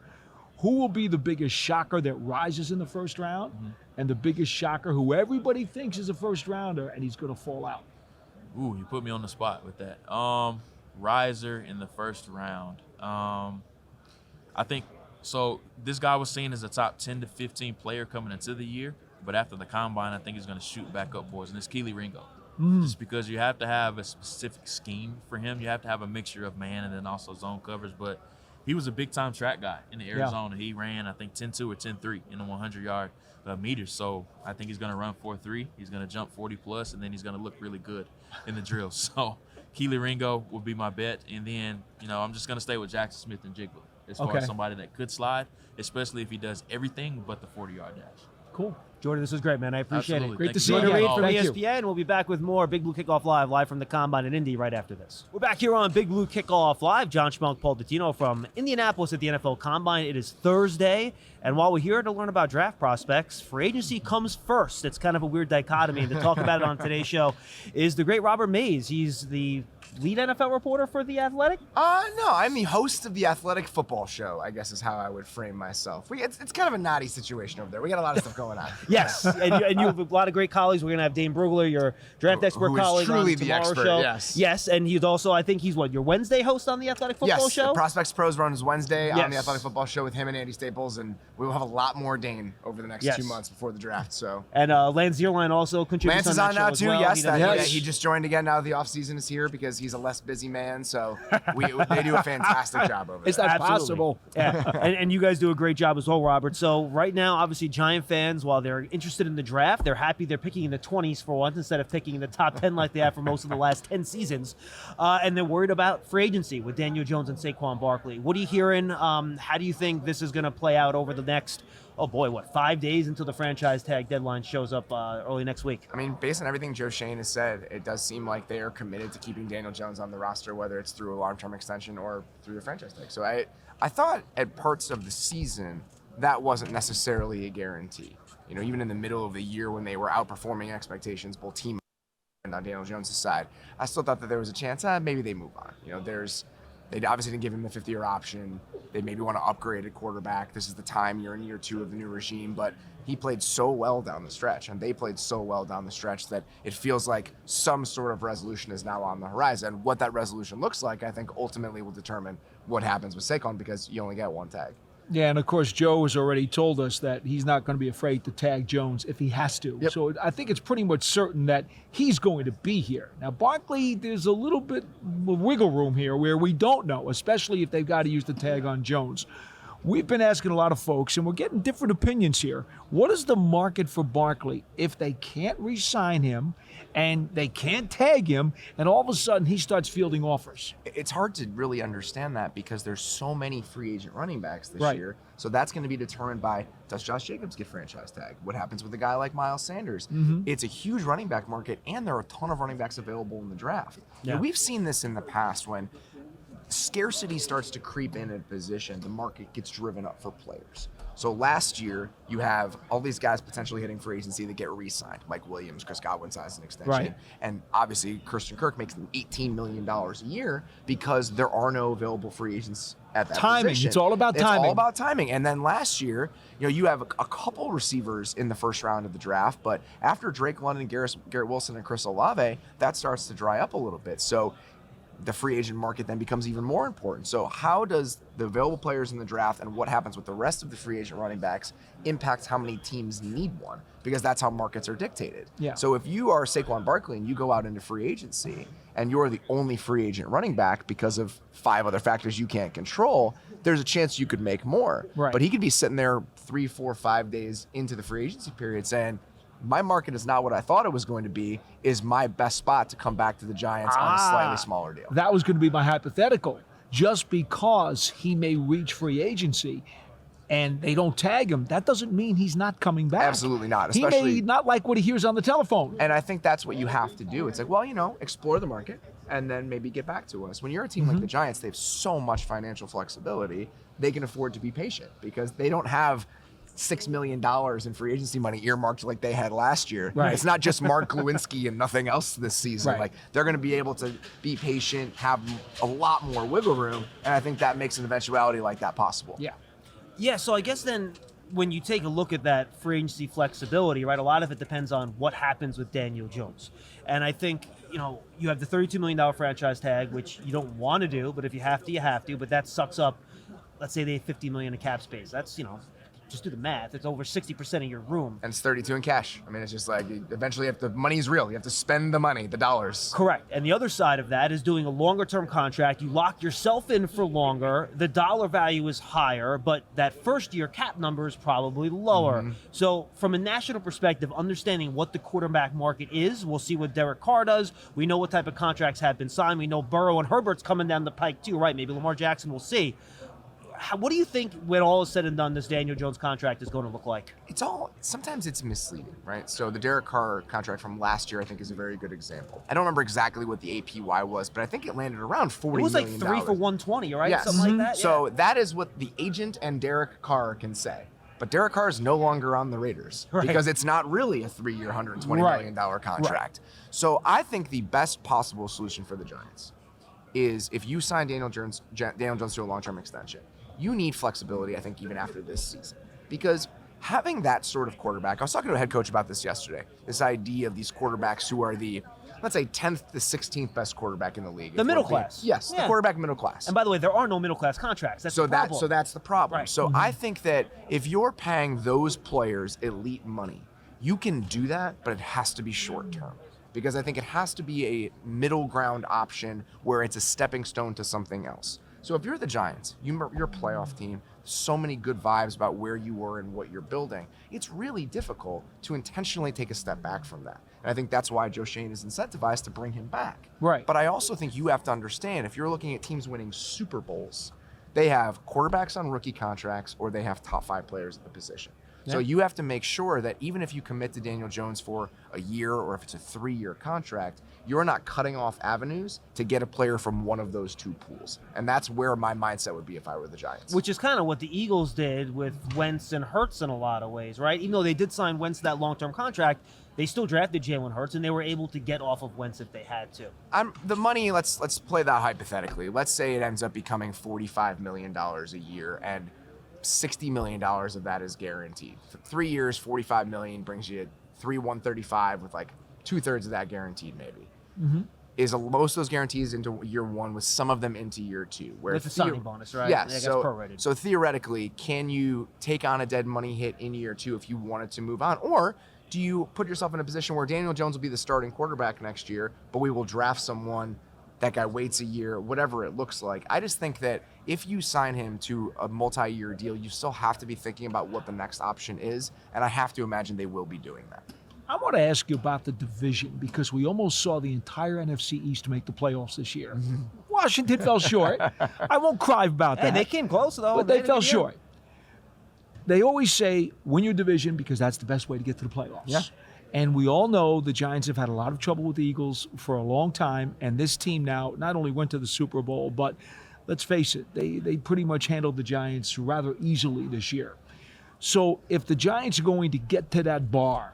Who will be the biggest shocker that rises in the first round, and the biggest shocker who everybody thinks is a first rounder and he's going to fall out? Ooh, you put me on the spot with that. Riser in the first round. I think so. This guy was seen as a top 10 to 15 player coming into the year, but after the combine, I think he's going to shoot back up boards, and it's Keely Ringo. Just because you have to have a specific scheme for him, you have to have a mixture of man and then also zone covers. But he was a big-time track guy in Arizona. Yeah. He ran, I think, 10.2 or 10.3 in the 100-yard meters. So I think he's going to run 4.3. He's going to jump 40+, and then he's going to look really good in the drills. So Keely Ringo would be my bet. And then, I'm just going to stay with Jackson Smith and Jigba as far as somebody that could slide, especially if he does everything but the 40-yard dash. Cool. Jordan, this was great, man. I appreciate it. Great to see you. Reid from ESPN. We'll be back with more Big Blue Kickoff live from the Combine in Indy right after this. We're back here on Big Blue Kickoff Live. John Schmeelk, Paul Dottino from Indianapolis at the NFL Combine. It is Thursday, and while we're here to learn about draft prospects, free agency comes first. It's kind of a weird dichotomy, and to talk about it on today's show is the great Robert Mays. He's the lead NFL reporter for The Athletic? No, I'm the host of the Athletic Football Show, I guess is how I would frame myself. It's kind of a naughty situation over there. We got a lot of stuff going on. Yes, and you have a lot of great colleagues. We're going to have Dane Brugler, your draft expert colleague, truly on the tomorrow's expert, show. yes, and he's also, I think he's your Wednesday host on the Athletic Football Show? Yes, Prospects Pros runs Wednesday on the Athletic Football Show with him and Andy Staples, and we will have a lot more Dane over the next 2 months before the draft. So, and Lance Zierlein also contributes. Lance is on now too. Well. Yes, he just joined again now that the off season is here because he's a less busy man. So they do a fantastic job over there. Is that possible? Yeah, and you guys do a great job as well, Robert. So right now, obviously, Giant fans, while they're interested in the draft, they're happy they're picking in the 20s for once instead of picking in the top 10 like they have for most of the last 10 seasons. And they're worried about free agency with Daniel Jones and Saquon Barkley. What are you hearing? How do you think this is going to play out over the next, 5 days until the franchise tag deadline shows up early next week? I mean, based on everything Joe Schoen has said, it does seem like they are committed to keeping Daniel Jones on the roster, whether it's through a long-term extension or through the franchise tag. So I thought at parts of the season that wasn't necessarily a guarantee. Even in the middle of the year when they were outperforming expectations, both team and on Daniel Jones' side, I still thought that there was a chance maybe they move on. They obviously didn't give him the 50-year option. They maybe want to upgrade at quarterback. This is the time, you're in year 2 of the new regime, but he played so well down the stretch, and they played so well down the stretch that it feels like some sort of resolution is now on the horizon. What that resolution looks like, I think, ultimately will determine what happens with Saquon because you only get one tag. Yeah, and of course, Joe has already told us that he's not going to be afraid to tag Jones if he has to. Yep. So I think it's pretty much certain that he's going to be here. Now, Barkley, there's a little bit of wiggle room here where we don't know, especially if they've got to use the tag on Jones. we've been asking a lot of folks, and we're getting different opinions here. What is the market for Barkley if they can't re-sign him and they can't tag him, and all of a sudden he starts fielding offers? It's hard to really understand that because there's so many free agent running backs this Right. year. So that's going to be determined by, does Josh Jacobs get franchise tag? What happens with a guy like Miles Sanders? It's a huge running back market, and there are a ton of running backs available in the draft. Yeah. And we've seen this in the past when scarcity starts to creep in a position, the market gets driven up for players. So last year, you have all these guys potentially hitting free agency that get re-signed. Mike Williams, Chris Godwin signs an extension. Right. And obviously, Christian Kirk makes $18 million a year because there are no available free agents at that Timing. position. It's all about timing. It's all about timing. And then last year, you have a couple receivers in the first round of the draft, but after Drake London, Garrett Wilson, and Chris Olave, that starts to dry up a little bit. So the free agent market then becomes even more important. So how does the available players in the draft and what happens with the rest of the free agent running backs impacts how many teams need one? Because that's how markets are dictated. Yeah. So if you are Saquon Barkley and you go out into free agency and you're the only free agent running back because of 5 other factors you can't control, there's a chance you could make more. Right. But he could be sitting there 3, 4, 5 days into the free agency period saying, my market is not what I thought it was going to be, is my best spot to come back to the Giants on a slightly smaller deal. That was going to be my hypothetical. Just because he may reach free agency and they don't tag him, that doesn't mean he's not coming back. Absolutely not, He may especially- not like what he hears on the telephone. And I think that's what you have to do. It's like, well, explore the market and then maybe get back to us. When you're a team like the Giants, they have so much financial flexibility, they can afford to be patient because they don't have $6 million in free agency money earmarked like they had last year. Right. It's not just Mark Lewinsky and nothing else this season. Right. Like they're going to be able to be patient, have a lot more wiggle room, and I think that makes an eventuality like that possible. Yeah. Yeah, so I guess then when you take a look at that free agency flexibility, right, a lot of it depends on what happens with Daniel Jones. And I think, you have the $32 million franchise tag, which you don't want to do, but if you have to, you have to. But that sucks up, let's say they have $50 million in cap space. That's, just do the math. It's over 60% of your room. And it's 32 in cash. I mean, it's just like eventually if the money's real, you have to spend the money, the dollars. Correct. And the other side of that is doing a longer term contract. You lock yourself in for longer. The dollar value is higher, but that first year cap number is probably lower. So from a national perspective, understanding what the quarterback market is, we'll see what Derek Carr does. We know what type of contracts have been signed. We know Burrow and Herbert's coming down the pike too, right? Maybe Lamar Jackson, we'll see. What do you think, when all is said and done, this Daniel Jones contract is going to look like? Sometimes it's misleading, right? So the Derek Carr contract from last year, I think, is a very good example. I don't remember exactly what the APY was, but I think it landed around $40 million. It was like 3 for 120, right? Yes. Something like that. So that is what the agent and Derek Carr can say. But Derek Carr is no longer on the Raiders because it's not really a 3-year, $120 million contract. Right. So I think the best possible solution for the Giants is if you sign Daniel Jones to a long-term extension, you need flexibility, I think, even after this season. Because having that sort of quarterback, I was talking to a head coach about this yesterday, this idea of these quarterbacks who are the, let's say, 10th to 16th best quarterback in the league. The middle class. Yes, Yeah. the quarterback middle class. And by the way, there are no middle class contracts. That's the problem. So that's the problem. Right. So I think that if you're paying those players elite money, you can do that, but it has to be short term. Because I think it has to be a middle ground option where it's a stepping stone to something else. So if you're the Giants, you're a playoff team, so many good vibes about where you were and what you're building, it's really difficult to intentionally take a step back from that. And I think that's why Joe Schoen is incentivized to bring him back. Right. But I also think you have to understand, if you're looking at teams winning Super Bowls, they have quarterbacks on rookie contracts or they have top 5 players at the position. So you have to make sure that even if you commit to Daniel Jones for a year or if it's a 3-year contract, you're not cutting off avenues to get a player from one of those 2 pools. And that's where my mindset would be if I were the Giants. Which is kind of what the Eagles did with Wentz and Hurts in a lot of ways, right? Even though they did sign Wentz to that long-term contract, they still drafted Jalen Hurts, and they were able to get off of Wentz if they had to. The money, let's play that hypothetically. Let's say it ends up becoming $45 million a year, and $60 million of that is guaranteed. For 3 years, $45 million brings you $135 with like 2/3 of that guaranteed maybe. Is most of those guarantees into year 1 with some of them into year 2. Where With the signing bonus, right? Yes. Yeah, it gets so, prorated. so theoretically, can you take on a dead money hit in year 2 if you wanted to move on? Or do you put yourself in a position where Daniel Jones will be the starting quarterback next year, but we will draft someone, that guy waits a year, whatever it looks like? I just think that if you sign him to a multi-year deal, you still have to be thinking about what the next option is, and I have to imagine they will be doing that. I want to ask you about the division because we almost saw the entire NFC East make the playoffs this year. Washington fell short. I won't cry about that. They came close, though. But they fell short. They always say, win your division because that's the best way to get to the playoffs. Yeah. And we all know the Giants have had a lot of trouble with the Eagles for a long time, and this team now not only went to the Super Bowl, but let's face it, they pretty much handled the Giants rather easily this year. So if the Giants are going to get to that bar,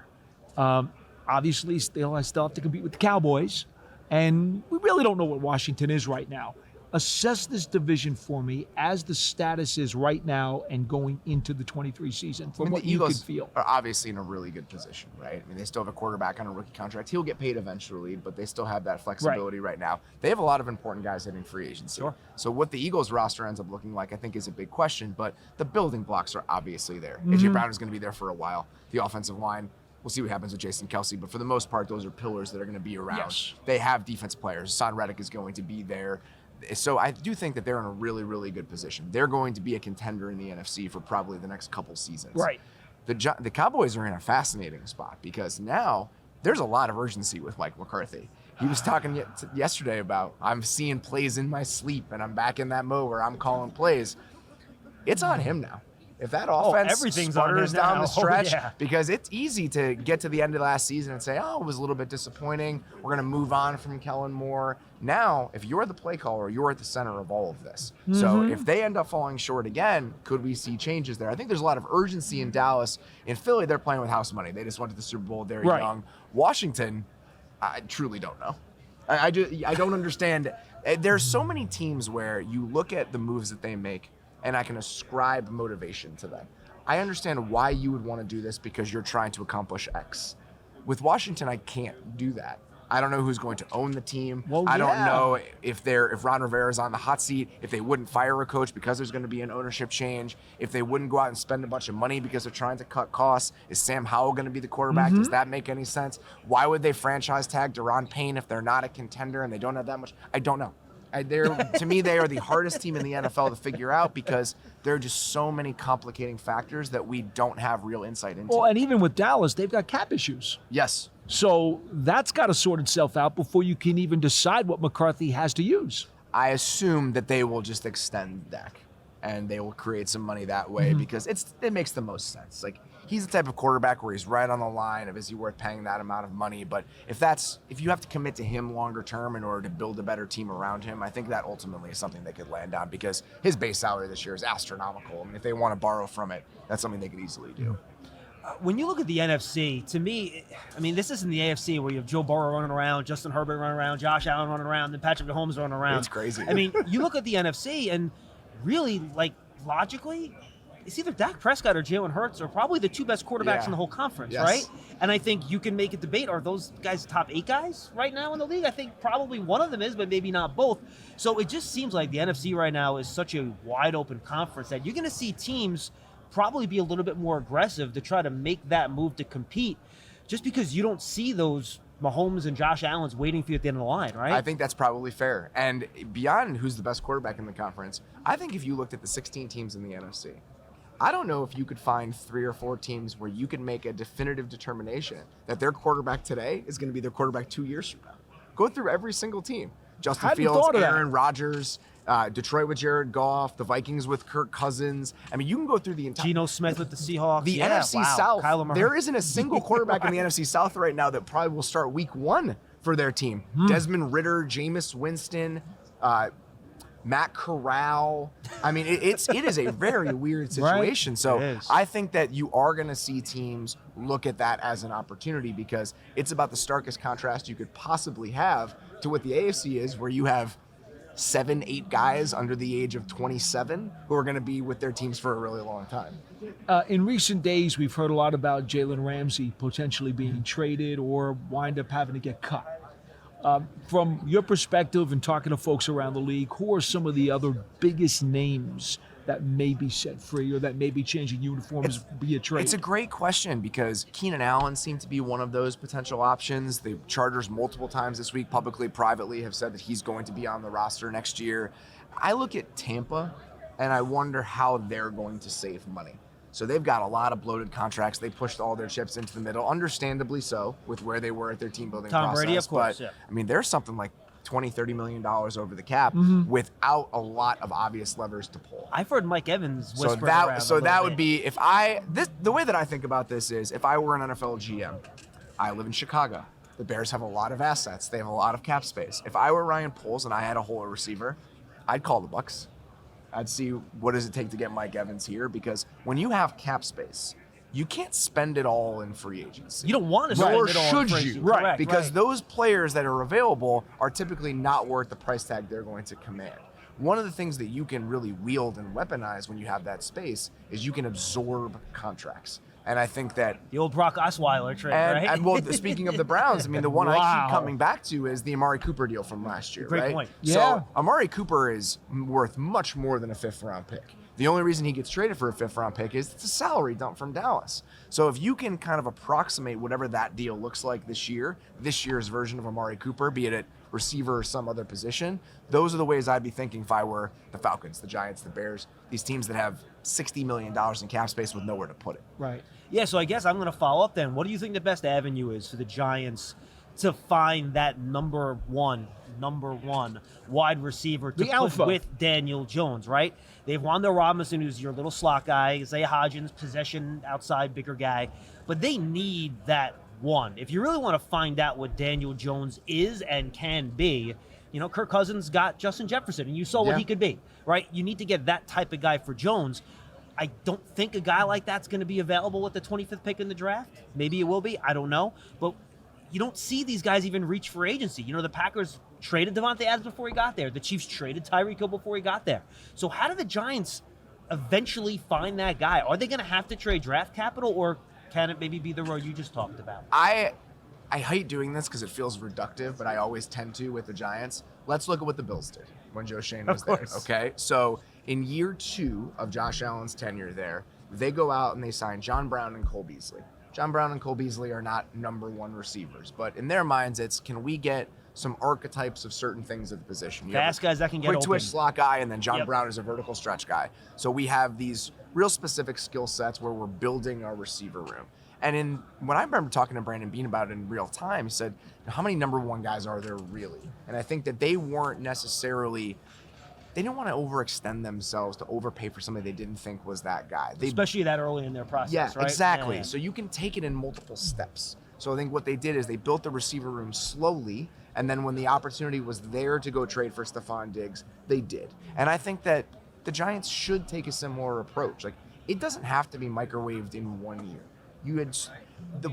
obviously they'll still have to compete with the Cowboys, and we really don't know what Washington is right now. Assess this division for me as the status is right now and going into the 23 season from what you can feel. Are obviously in a really good position, right? I mean, they still have a quarterback on a rookie contract. He'll get paid eventually, but they still have that flexibility right now. They have a lot of important guys hitting free agency. Sure. So what the Eagles roster ends up looking like, I think, is a big question, but the building blocks are obviously there. A.J. Brown is going to be there for a while. The offensive line, we'll see what happens with Jason Kelsey, but for the most part, those are pillars that are going to be around. Yes. They have defensive players. Son Reddick is going to be there. So I do think that they're in a really, really good position. They're going to be a contender in the NFC for probably the next couple seasons. Right. The Cowboys are in a fascinating spot because now there's a lot of urgency with Mike McCarthy. He was talking yesterday about, I'm seeing plays in my sleep and I'm back in that mode where I'm calling plays. It's on him now. If that offense everything's on sputters him down now. the stretch, Yeah. because it's easy to get to the end of last season and say, oh, it was a little bit disappointing. We're going to move on from Kellen Moore. Now, if you're the play caller, you're at the center of all of this. So if they end up falling short again, could we see changes there? I think there's a lot of urgency in Dallas. In Philly, they're playing with house money. They just went to the Super Bowl. They're young. Washington, I truly don't know. I don't understand. There's so many teams where you look at the moves that they make, and I can ascribe motivation to them. I understand why you would want to do this because you're trying to accomplish X. With Washington, I can't do that. I don't know who's going to own the team. Well, I don't yeah. know if Ron Rivera's on the hot seat, if they wouldn't fire a coach because there's going to be an ownership change, if they wouldn't go out and spend a bunch of money because they're trying to cut costs. Is Sam Howell going to be the quarterback? Does that make any sense? Why would they franchise tag Daron Payne if they're not a contender and they don't have that much? I don't know. To me, they are the hardest team in the NFL to figure out because there are just so many complicating factors that we don't have real insight into. Well, and even with Dallas, they've got cap issues. Yes. So that's got to sort itself out before you can even decide what McCarthy has to use. I assume that they will just extend Dak and they will create some money that way because it makes the most sense. Like, he's the type of quarterback where he's right on the line of, is he worth paying that amount of money? But if you have to commit to him longer term in order to build a better team around him, I think that ultimately is something they could land on because his base salary this year is astronomical. I mean, if they want to borrow from it, that's something they could easily do. When you look at the NFC, to me, I mean, this isn't the AFC where you have Joe Burrow running around, Justin Herbert running around, Josh Allen running around, then Patrick Mahomes running around. It's crazy. I mean, you look at the NFC and really, like, logically, it's either Dak Prescott or Jalen Hurts are probably the two best quarterbacks in the whole conference, right? And I think you can make a debate. Are those guys top 8 guys right now in the league? I think probably one of them is, but maybe not both. So it just seems like the NFC right now is such a wide open conference that you're going to see teams probably be a little bit more aggressive to try to make that move to compete just because you don't see those Mahomes and Josh Allen's waiting for you at the end of the line, right? I think that's probably fair. And beyond who's the best quarterback in the conference, I think if you looked at the 16 teams in the NFC, I don't know if you could find 3 or 4 teams where you could make a definitive determination that their quarterback today is going to be their quarterback 2 years from now. Go through every single team. Justin Fields, Aaron Rodgers, Detroit with Jared Goff, the Vikings with Kirk Cousins. I mean, you can go through the entire... Geno Smith with the Seahawks. The NFC South, there isn't a single quarterback in the NFC South right now that probably will start week 1 for their team. Desmond Ridder, Jameis Winston, Matt Corral. I mean, it is a very weird situation. So I think that you are going to see teams look at that as an opportunity because it's about the starkest contrast you could possibly have to what the AFC is, where you have 7-8 guys under the age of 27 who are going to be with their teams for a really long time. In recent days, we've heard a lot about Jalen Ramsey potentially being traded or wind up having to get cut. From your perspective and talking to folks around the league, who are some of the other biggest names that may be set free or that may be changing uniforms via trade? It's a great question because Keenan Allen seemed to be one of those potential options. The Chargers multiple times this week, publicly, privately, have said that he's going to be on the roster next year. I look at Tampa and I wonder how they're going to save money. So they've got a lot of bloated contracts. They pushed all their chips into the middle, understandably so, with where they were at their team building process. Tom Brady, of course, but, yeah. I mean, there's something like $20-30 million over the cap without a lot of obvious levers to pull. I've heard Mike Evans So whisper around that would be the way that I think about this is if I were an NFL GM, I live in Chicago. The Bears have a lot of assets. They have a lot of cap space. If I were Ryan Poles and I had a hole at receiver, I'd call the Bucks. I'd see what does it take to get Mike Evans here, because when you have cap space, you can't spend it all in free agency. You don't want to spend Nor it all in should free you, agency. Correct, because right. those players that are available are typically not worth the price tag they're going to command. One of the things that you can really wield and weaponize when you have that space is you can absorb contracts. And I think that The old Brock Osweiler trick, right? and well, speaking of the Browns, I mean, the one I Wow. keep coming back to is the Amari Cooper deal from last year, Great right? point. Yeah. So Amari Cooper is worth much more than a 5th-round pick. The only reason he gets traded for a 5th-round pick is it's a salary dump from Dallas. So if you can kind of approximate whatever that deal looks like this year's version of Amari Cooper, be it at receiver or some other position, those are the ways I'd be thinking if I were the Falcons, the Giants, the Bears, these teams that have $60 million in cap space with nowhere to put it. Right. Yeah, so I guess I'm going to follow up then. What do you think the best avenue is for the Giants to find that number one wide receiver to The put alpha. with Daniel Jones, right? They have Wanda Robinson, who's your little slot guy, Isaiah Hodgins, possession outside, bigger guy, but they need that one. If you really want to find out what Daniel Jones is and can be, you know, Kirk Cousins got Justin Jefferson, and you saw what Yeah. he could be, right? You need to get that type of guy for Jones. I don't think a guy like that's going to be available with the 25th pick in the draft. Maybe it will be. I don't know. But you don't see these guys even reach for agency. You know, the Packers traded Devontae Adams before he got there. The Chiefs traded Tyreek Hill before he got there. So how do the Giants eventually find that guy? Are they going to have to trade draft capital, or can it maybe be the road you just talked about? I hate doing this because it feels reductive, but I always tend to with the Giants. Let's look at what the Bills did when Joe Shane was there. Okay, so in year 2 of Josh Allen's tenure there, they go out and they sign John Brown and Cole Beasley. John Brown and Cole Beasley are not number 1 receivers, but in their minds, it's can we get some archetypes of certain things at the position? You have Fast guys that can get quick open. twitch slot guy, and then John Yep. Brown is a vertical stretch guy. So we have these real specific skill sets where we're building our receiver room. And when I remember talking to Brandon Beane about it in real time, he said, how many number 1 guys are there really? And I think that they weren't necessarily, they didn't want to overextend themselves to overpay for somebody they didn't think was that guy. Especially that early in their process, Yeah, right? exactly. Yeah. So you can take it in multiple steps. So I think what they did is they built the receiver room slowly, and then when the opportunity was there to go trade for Stephon Diggs, they did. And I think that the Giants should take a similar approach. Like, it doesn't have to be microwaved in 1 year.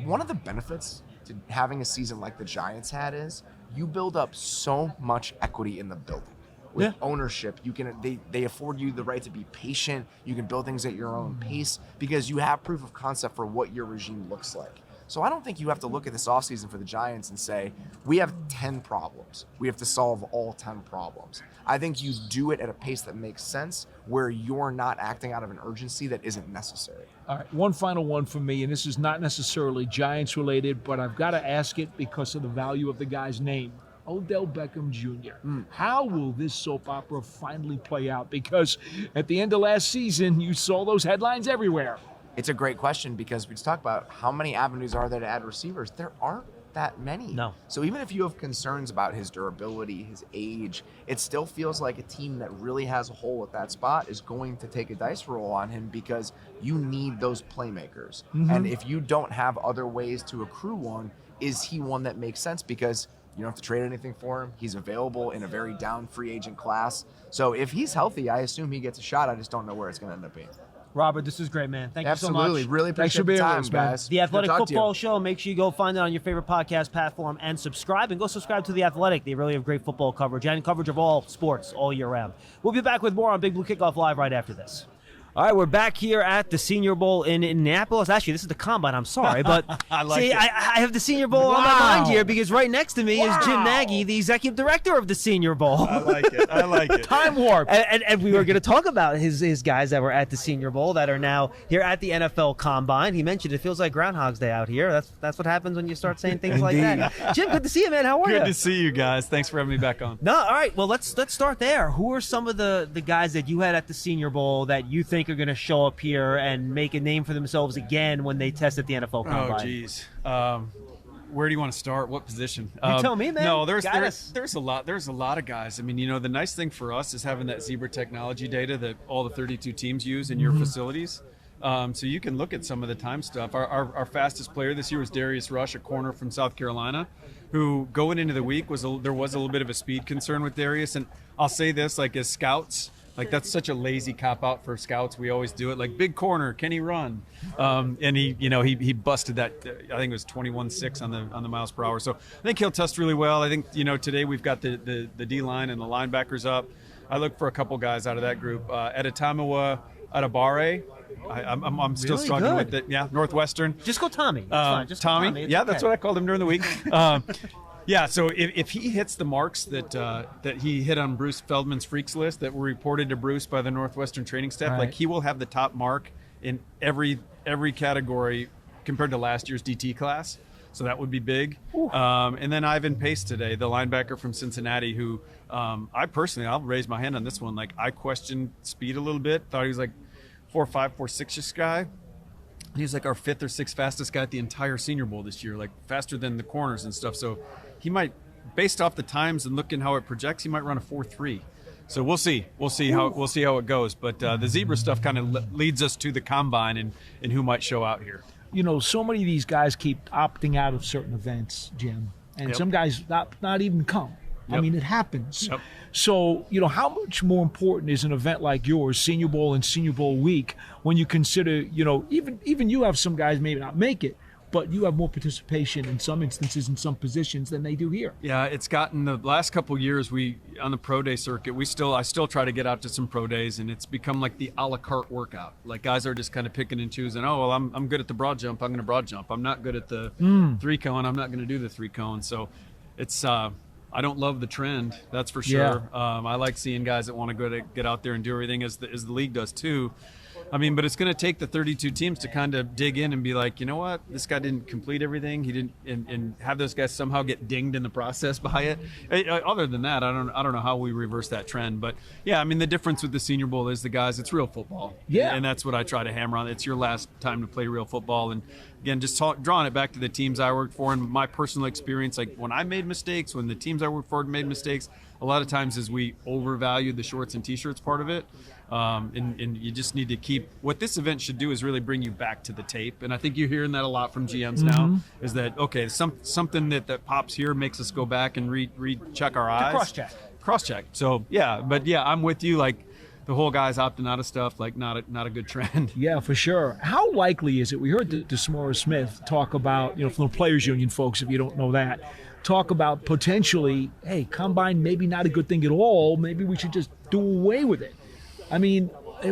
One of the benefits to having a season like the Giants had is you build up so much equity in the building. With ownership, they afford you the right to be patient. You can build things at your own pace because you have proof of concept for what your regime looks like. So I don't think you have to look at this offseason for the Giants and say, we have 10 problems. We have to solve all 10 problems. I think you do it at a pace that makes sense where you're not acting out of an urgency that isn't necessary. All right, one final one for me, and this is not necessarily Giants related, but I've got to ask it because of the value of the guy's name. Odell Beckham Jr. How will this soap opera finally play out? Because at the end of last season, you saw those headlines everywhere. It's a great question because we just talked about how many avenues are there to add receivers. There aren't that many. No. So even if you have concerns about his durability, his age, it still feels like a team that really has a hole at that spot is going to take a dice roll on him because you need those playmakers. And if you don't have other ways to accrue one, is he one that makes sense? Because you don't have to trade anything for him. He's available in a very down free agent class. So if he's healthy, I assume he gets a shot. I just don't know where it's going to end up being. Robert, this is great, man. Thank Absolutely. you so much. Really Thanks for appreciate the being with time, us, man. guys. The Good Athletic to talk to you. Football Show. Make sure you go find it on your favorite podcast platform and subscribe. And go subscribe to The Athletic. They really have great football coverage and coverage of all sports all year round. We'll be back with more on Big Blue Kickoff Live right after this. All right, we're back here at the Senior Bowl in Indianapolis. Actually, this is the Combine. I'm sorry, but I have the Senior Bowl on my mind here because right next to me is Jim Nagy, the executive director of the Senior Bowl. I like it. Time warp. And we were going to talk about his guys that were at the Senior Bowl that are now here at the NFL Combine. He mentioned it feels like Groundhog's Day out here. That's what happens when you start saying things like that. Jim, good to see you, man. How are you? Good to see you guys. Thanks for having me back on. No, all right. Well, let's start there. Who are some of the guys that you had at the Senior Bowl that you think are going to show up here and make a name for themselves again when they test at the NFL Combine? Oh, geez. Where do you want to start? What position? You tell me, man. No, there's a lot. There's a lot of guys. I mean, the nice thing for us is having that Zebra technology data that all the 32 teams use in your facilities. So you can look at some of the time stuff. Our fastest player this year was Darius Rush, a corner from South Carolina, who going into the week there was a little bit of a speed concern with Darius. And I'll say this, like as scouts, like that's such a lazy cop out for scouts. We always do it like big corner, can he run? And he busted that. I think it was 21.6 on the miles per hour. So I think he'll test really well. I think today we've got the D line and the linebackers up. I look for a couple guys out of that group. Adetomiwa Adebare. I'm still really struggling good. with it. Yeah, Northwestern. Just go Tommy. That's fine. Just go Tommy. It's Yeah, okay. that's what I called him during the week. Yeah, so if he hits the marks that he hit on Bruce Feldman's freaks list that were reported to Bruce by the Northwestern training staff, Right. like he will have the top mark in every category compared to last year's DT class. So that would be big. And then Ivan Pace today, the linebacker from Cincinnati, who I'll raise my hand on this one. Like I questioned speed a little bit. Thought he was like 4.5, 4.6-ish guy. He's like our 5th or 6th fastest guy at the entire Senior Bowl this year, like faster than the corners and stuff. So he might, based off the times and looking how it projects, he might run a 4.3. So we'll see. We'll see how it goes. But the Zebra stuff kind of leads us to the Combine and who might show out here. So many of these guys keep opting out of certain events, Jim, and Yep. some guys not even come. I Yep. mean, it happens. Yep. So, how much more important is an event like yours, Senior Bowl and Senior Bowl week, when you consider, even you have some guys maybe not make it, but you have more participation in some instances in some positions than they do here. Yeah, it's gotten the last couple of years on the pro day circuit, I still try to get out to some pro days, and it's become like the a la carte workout. Like guys are just kind of picking and choosing. Oh, well, I'm good at the broad jump. I'm going to broad jump. I'm not good at the 3-cone. I'm not going to do the 3-cone. So it's I don't love the trend, that's for sure. Yeah. I like seeing guys that want to get out there and do everything as the league does too. I mean, but it's going to take the 32 teams to kind of dig in and be like, you know what, this guy didn't complete everything. He didn't, and have those guys somehow get dinged in the process by it. Other than that, I don't know how we reverse that trend. But yeah, I mean, the difference with the Senior Bowl is the guys, it's real football. Yeah. And that's what I try to hammer on. It's your last time to play real football. And again, just drawing it back to the teams I worked for and my personal experience, like when I made mistakes, when the teams I worked for made mistakes, a lot of times is we overvalued the shorts and t-shirts part of it. And you just need to keep what this event should do is really bring you back to the tape. And I think you're hearing that a lot from GMs now is that, okay, something that pops here makes us go back and recheck our eyes. Cross check. So yeah, but yeah, I'm with you. Like the whole guy's opting out of stuff, like not a good trend. Yeah, for sure. How likely is it? We heard DeSmora Smith talk about, from the Players Union folks, if you don't know that, talk about potentially, hey, Combine maybe not a good thing at all. Maybe we should just do away with it. I mean,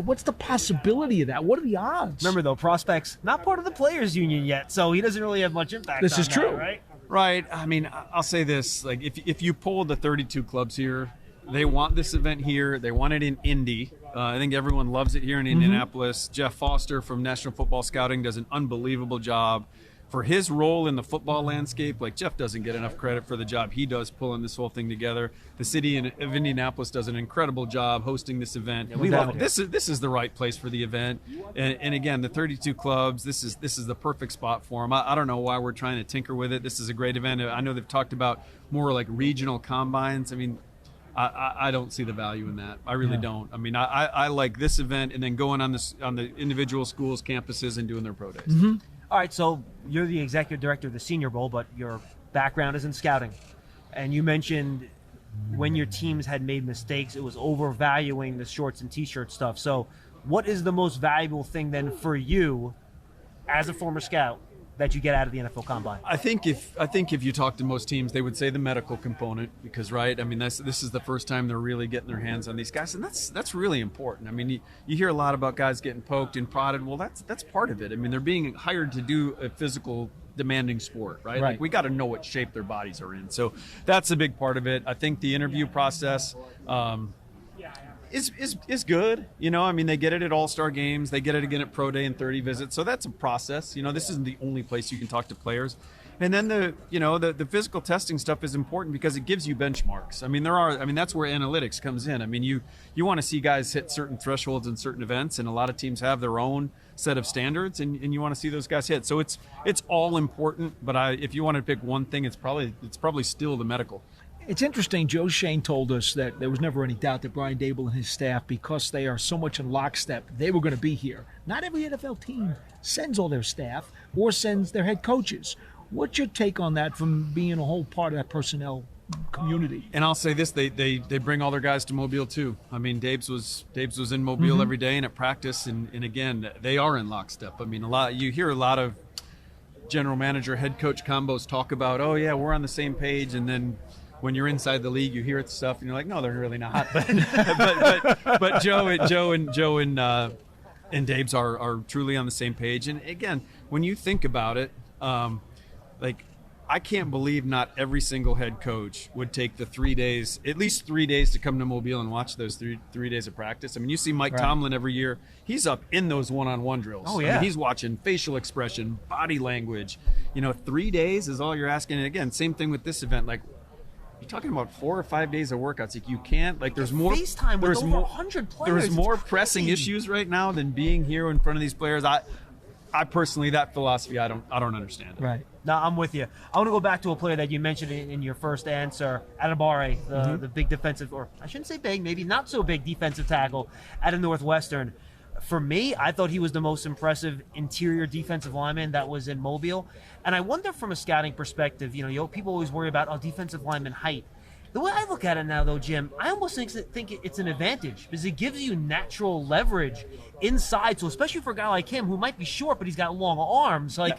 what's the possibility of that? What are the odds? Remember, though, prospects not part of the Players Union yet, so he doesn't really have much impact. This on is that, true, right? Right. I mean, I'll say this: like, if you poll the 32 clubs here, they want this event here. They want it in Indy. I think everyone loves it here in Indianapolis. Jeff Foster from National Football Scouting does an unbelievable job. For his role in the football landscape, like Jeff doesn't get enough credit for the job he does pulling this whole thing together. The city of Indianapolis does an incredible job hosting this event. we love it. This is the right place for the event. And again, the 32 clubs, this is the perfect spot for them. I don't know why we're trying to tinker with it. This is a great event. I know they've talked about more like regional combines. I mean, I don't see the value in that. I really don't. I mean, I like this event and then going on the individual schools, campuses, and doing their pro days. All right, so you're the executive director of the Senior Bowl, but your background is in scouting. And you mentioned when your teams had made mistakes, it was overvaluing the shorts and T-shirt stuff. So what is the most valuable thing then for you as a former scout that you get out of the NFL Combine? I think if you talk to most teams, they would say the medical component, because right, I mean this is the first time they're really getting their hands on these guys, and that's really important. I mean, you hear a lot about guys getting poked and prodded. Well, that's part of it. I mean, they're being hired to do a physical demanding sport, right? Like, we got to know what shape their bodies are in. So that's a big part of it. I think the interview process is good. You know, I mean, they get it at All-Star games. They get it again at Pro Day and 30 visits. So that's a process. You know, this isn't the only place you can talk to players. And then the physical testing stuff is important because it gives you benchmarks. I mean, that's where analytics comes in. I mean, you want to see guys hit certain thresholds in certain events, and a lot of teams have their own set of standards, and you want to see those guys hit. So it's all important, but if you want to pick one thing, it's probably still the medical. It's interesting. Joe Shane told us that there was never any doubt that Brian Daboll and his staff, because they are so much in lockstep, they were going to be here. Not every NFL team sends all their staff or sends their head coaches. What's your take on that from being a whole part of that personnel community? And I'll say this: they bring all their guys to Mobile too. I mean, Dabes was in Mobile every day and at practice, and again, they are in lockstep. I mean, you hear a lot of general manager head coach combos talk about, oh yeah, we're on the same page, and then when you're inside the league, you hear it stuff, and you're like, no, they're really not. But Joe and Dabes are truly on the same page. And again, when you think about it, I can't believe not every single head coach would take the 3 days, at least 3 days, to come to Mobile and watch those three days of practice. I mean, you see Mike Tomlin every year. He's up in those one-on-one drills. Oh, yeah. I mean, he's watching facial expression, body language. 3 days is all you're asking. And again, same thing with this event. Like, you're talking about 4 or 5 days of workouts. Like, you can't, like, there's more. FaceTime with over 100 players. There's more pressing issues right now than being here in front of these players. I personally, that philosophy, I don't understand it. Right. No, I'm with you. I want to go back to a player that you mentioned in your first answer, Adebawore, the big defensive, or I shouldn't say big, maybe not so big defensive tackle out of Northwestern. For me, I thought he was the most impressive interior defensive lineman that was in Mobile. And I wonder from a scouting perspective, people always worry about defensive lineman height. The way I look at it now, though, Jim, I almost think it's an advantage because it gives you natural leverage inside. So especially for a guy like him who might be short, but he's got long arms. Like,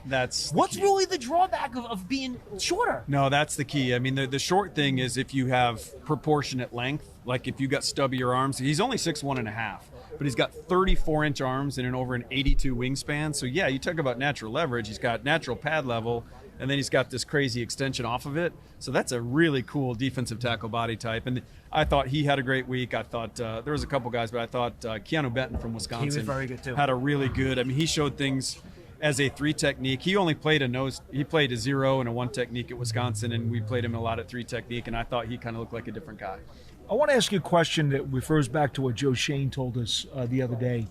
what's really the drawback of being shorter? No, that's the key. I mean, the short thing is if you have proportionate length, like if you got stubbier arms. He's only 6'1.5", but he's got 34-inch arms and over an 82 wingspan. So yeah, you talk about natural leverage. He's got natural pad level, and then he's got this crazy extension off of it. So that's a really cool defensive tackle body type. And I thought he had a great week. I thought there was a couple guys, but I thought Keanu Benton from Wisconsin he was very good too. Had a really good. I mean, he showed things as a 3 technique. He only played he played a 0 and a 1 technique at Wisconsin, and we played him a lot at 3 technique, and I thought he kind of looked like a different guy. I want to ask you a question that refers back to what Joe Shane told us the other day.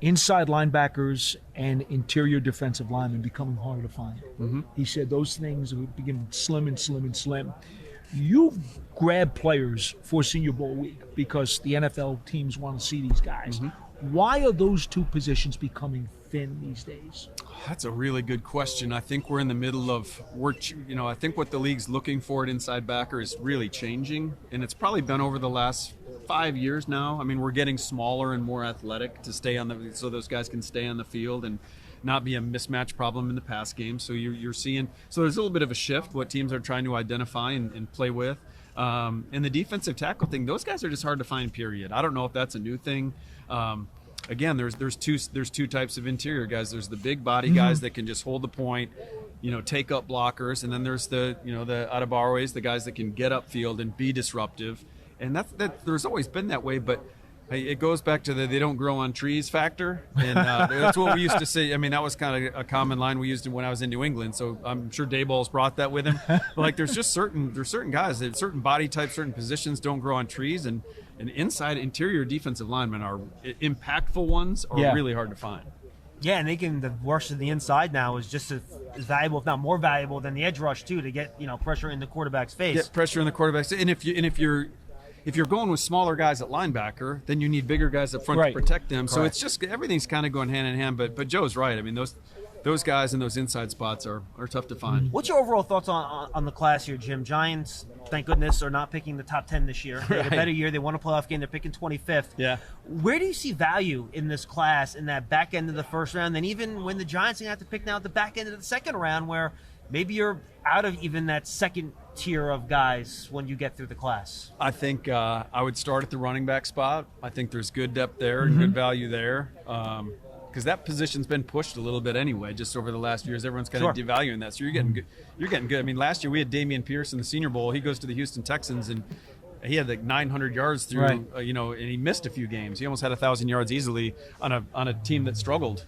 Inside linebackers and interior defensive linemen becoming harder to find. He said those things are becoming slim and slim and slim. You've grabbed players for Senior Bowl week because the NFL teams want to see these guys. Why are those two positions becoming thin these days? That's a really good question. I think we're in the middle of, I think what the league's looking for at inside backer is really changing, and it's probably been over the last 5 years now. I mean, we're getting smaller and more athletic to stay so those guys can stay on the field and not be a mismatch problem in the pass game. So you're seeing, so there's a little bit of a shift, what teams are trying to identify and play with. And the defensive tackle thing, those guys are just hard to find, period. I don't know if that's a new thing. Again, there's two types of interior guys. There's the big body guys that can just hold the point, take up blockers, and then there's the Adebawores, the guys that can get upfield and be disruptive. And that there's always been that way, but it goes back to the they don't grow on trees factor, and that's what we used to say. I mean, that was kind of a common line we used when I was in New England. So I'm sure Daboll's brought that with him. But like, there's certain guys that certain body types, certain positions don't grow on trees, and inside interior defensive linemen are impactful ones are really hard to find. Yeah, and the rush to the inside now is just as valuable, if not more valuable, than the edge rush too, to get pressure in the quarterback's face. Get pressure in the quarterback's, and if you're going with smaller guys at linebacker, then you need bigger guys up front to protect them. So it's just everything's kind of going hand in hand. But Joe's right. I mean, those those guys in those inside spots are tough to find. What's your overall thoughts on the class here, Jim? Giants, thank goodness, are not picking the top 10 this year. They had a better year. They won a playoff game. They're picking 25th. Yeah. Where do you see value in this class in that back end of the first round? And even when the Giants are going to have to pick now at the back end of the second round, where maybe you're out of even that second tier of guys when you get through the class? I think I would start at the running back spot. I think there's good depth there and good value there. Because that position's been pushed a little bit anyway, just over the last years. Everyone's kind of devaluing that. So you're getting good. You're getting good. I mean, last year we had Damian Pierce in the Senior Bowl. He goes to the Houston Texans, and he had like 900 yards through, and he missed a few games. He almost had 1,000 yards easily on a team that struggled.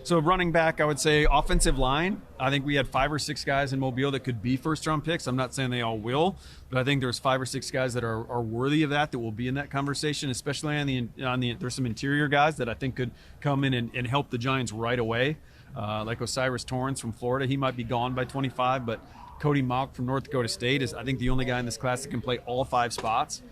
So running back, I would say offensive line. I think we had 5 or 6 guys in Mobile that could be first-round picks. I'm not saying they all will, but I think there's 5 or 6 guys that are worthy of that will be in that conversation, especially on the there's some interior guys that I think could come in and help the Giants right away, like Osiris Torrance from Florida. He might be gone by 25, but Cody Mock from North Dakota State is, I think, the only guy in this class that can play all 5 spots.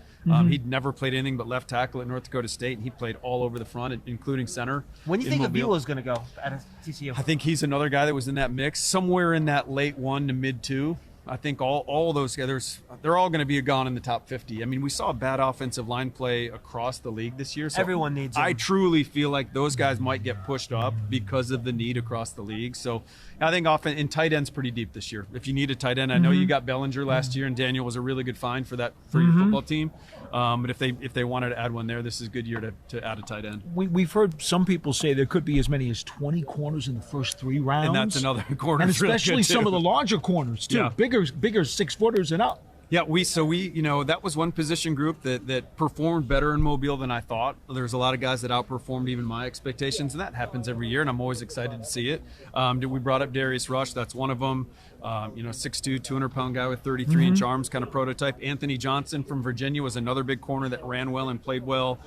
He'd never played anything but left tackle at North Dakota State, and he played all over the front, including center. When do you think Avila's going to go out of TCU? I think he's another guy that was in that mix, somewhere in that late 1 to mid 2. I think all those guys, they're all going to be gone in the top 50. I mean, we saw bad offensive line play across the league this year. So everyone needs them. I truly feel like those guys might get pushed up because of the need across the league. So I think in tight end's pretty deep this year. If you need a tight end, I know you got Bellinger last year, and Daniel was a really good find for your football team. But if they wanted to add one there, this is a good year to add a tight end. We've heard some people say there could be as many as 20 corners in the first 3 rounds. And that's another corner. And especially really some of the larger corners, too. Yeah. Bigger 6-footers and up. Yeah, we that was one position group that performed better in Mobile than I thought. There's a lot of guys that outperformed even my expectations, and that happens every year, and I'm always excited to see it. We brought up Darius Rush, that's one of them. 6'2", 200-pound guy with 33-inch arms, kind of prototype. Anthony Johnson from Virginia was another big corner that ran well and played well.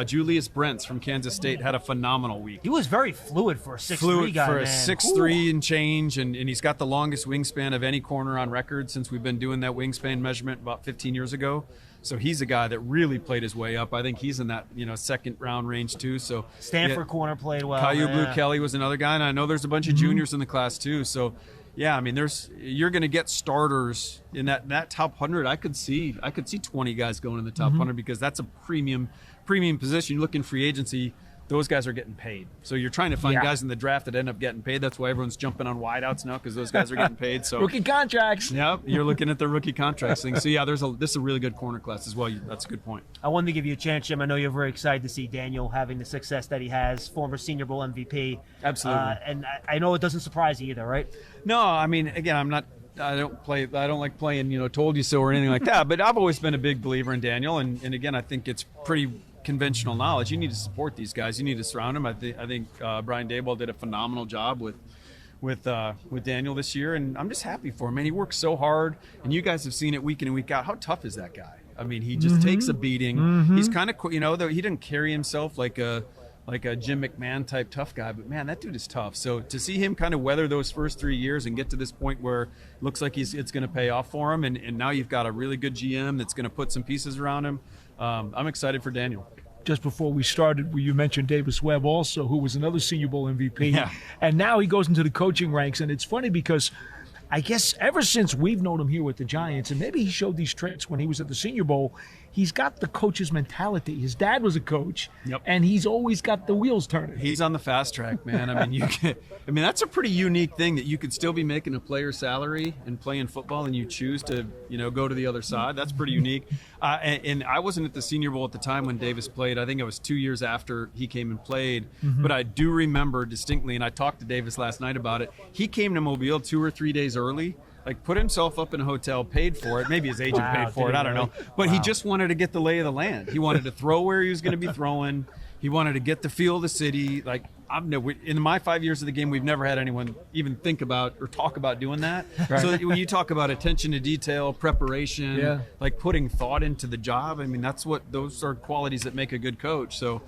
Julius Brents from Kansas State had a phenomenal week. He was very fluid for a 6'3" guy, for a man. 6'3" and change, and he's got the longest wingspan of any corner on record since we've been doing that wingspan measurement about 15 years ago. So he's a guy that really played his way up. I think he's in that second round range too. So Stanford corner played well. Caillou Blue Kelly was another guy, and I know there's a bunch of juniors in the class too. So yeah, I mean, you're going to get starters in that top 100. I could see 20 guys going in the top 100 because that's a premium position. You look in free agency, those guys are getting paid. So you're trying to find guys in the draft that end up getting paid. That's why everyone's jumping on wideouts now, because those guys are getting paid. So rookie contracts. Yeah, you're looking at the rookie contracts thing. So yeah, this is a really good corner class as well. That's a good point. I wanted to give you a chance, Jim. I know you're very excited to see Daniel having the success that he has, former Senior Bowl MVP. Absolutely. And I know it doesn't surprise you either, right? No, I mean, again, I don't like playing, told you so or anything like that. But I've always been a big believer in Daniel, and again, I think it's pretty conventional knowledge. You need to support these guys. You need to surround them. I think Brian Daboll did a phenomenal job with Daniel this year, and I'm just happy for him. Man, he works so hard, and you guys have seen it week in and week out. How tough is that guy? I mean, he just takes a beating. He's kind of, though he didn't carry himself like a Jim McMahon type tough guy, but man, that dude is tough. So to see him kind of weather those first 3 years and get to this point where it looks like it's going to pay off for him, and now you've got a really good GM that's going to put some pieces around him. I'm excited for Daniel. Just before we started, you mentioned Davis Webb also, who was another Senior Bowl MVP. Yeah. And now he goes into the coaching ranks, and it's funny because I guess ever since we've known him here with the Giants, and maybe he showed these traits when he was at the Senior Bowl, he's got the coach's mentality. His dad was a coach, and he's always got the wheels turning. He's on the fast track, man. I mean, that's a pretty unique thing that you could still be making a player salary and playing football, and you choose to, go to the other side. That's pretty unique. And I wasn't at the Senior Bowl at the time when Davis played. I think it was 2 years after he came and played. But I do remember distinctly, and I talked to Davis last night about it. He came to Mobile 2 or 3 days early. Like, put himself up in a hotel, paid for it. Maybe his agent paid for it. I don't know. But he just wanted to get the lay of the land. He wanted to throw where he was going to be throwing. He wanted to get the feel of the city. Like, in my 5 years of the game, we've never had anyone even think about or talk about doing that. Right. So when you talk about attention to detail, preparation, like putting thought into the job, I mean, those are qualities that make a good coach. So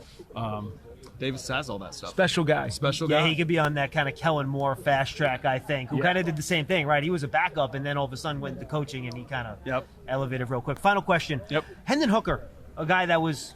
Davis has all that stuff. Special guy. Yeah, he could be on that kind of Kellen Moore fast track, I think, who kind of did the same thing, right? He was a backup, and then all of a sudden went to coaching, and he kind of elevated real quick. Final question. Yep. Hendon Hooker, a guy that was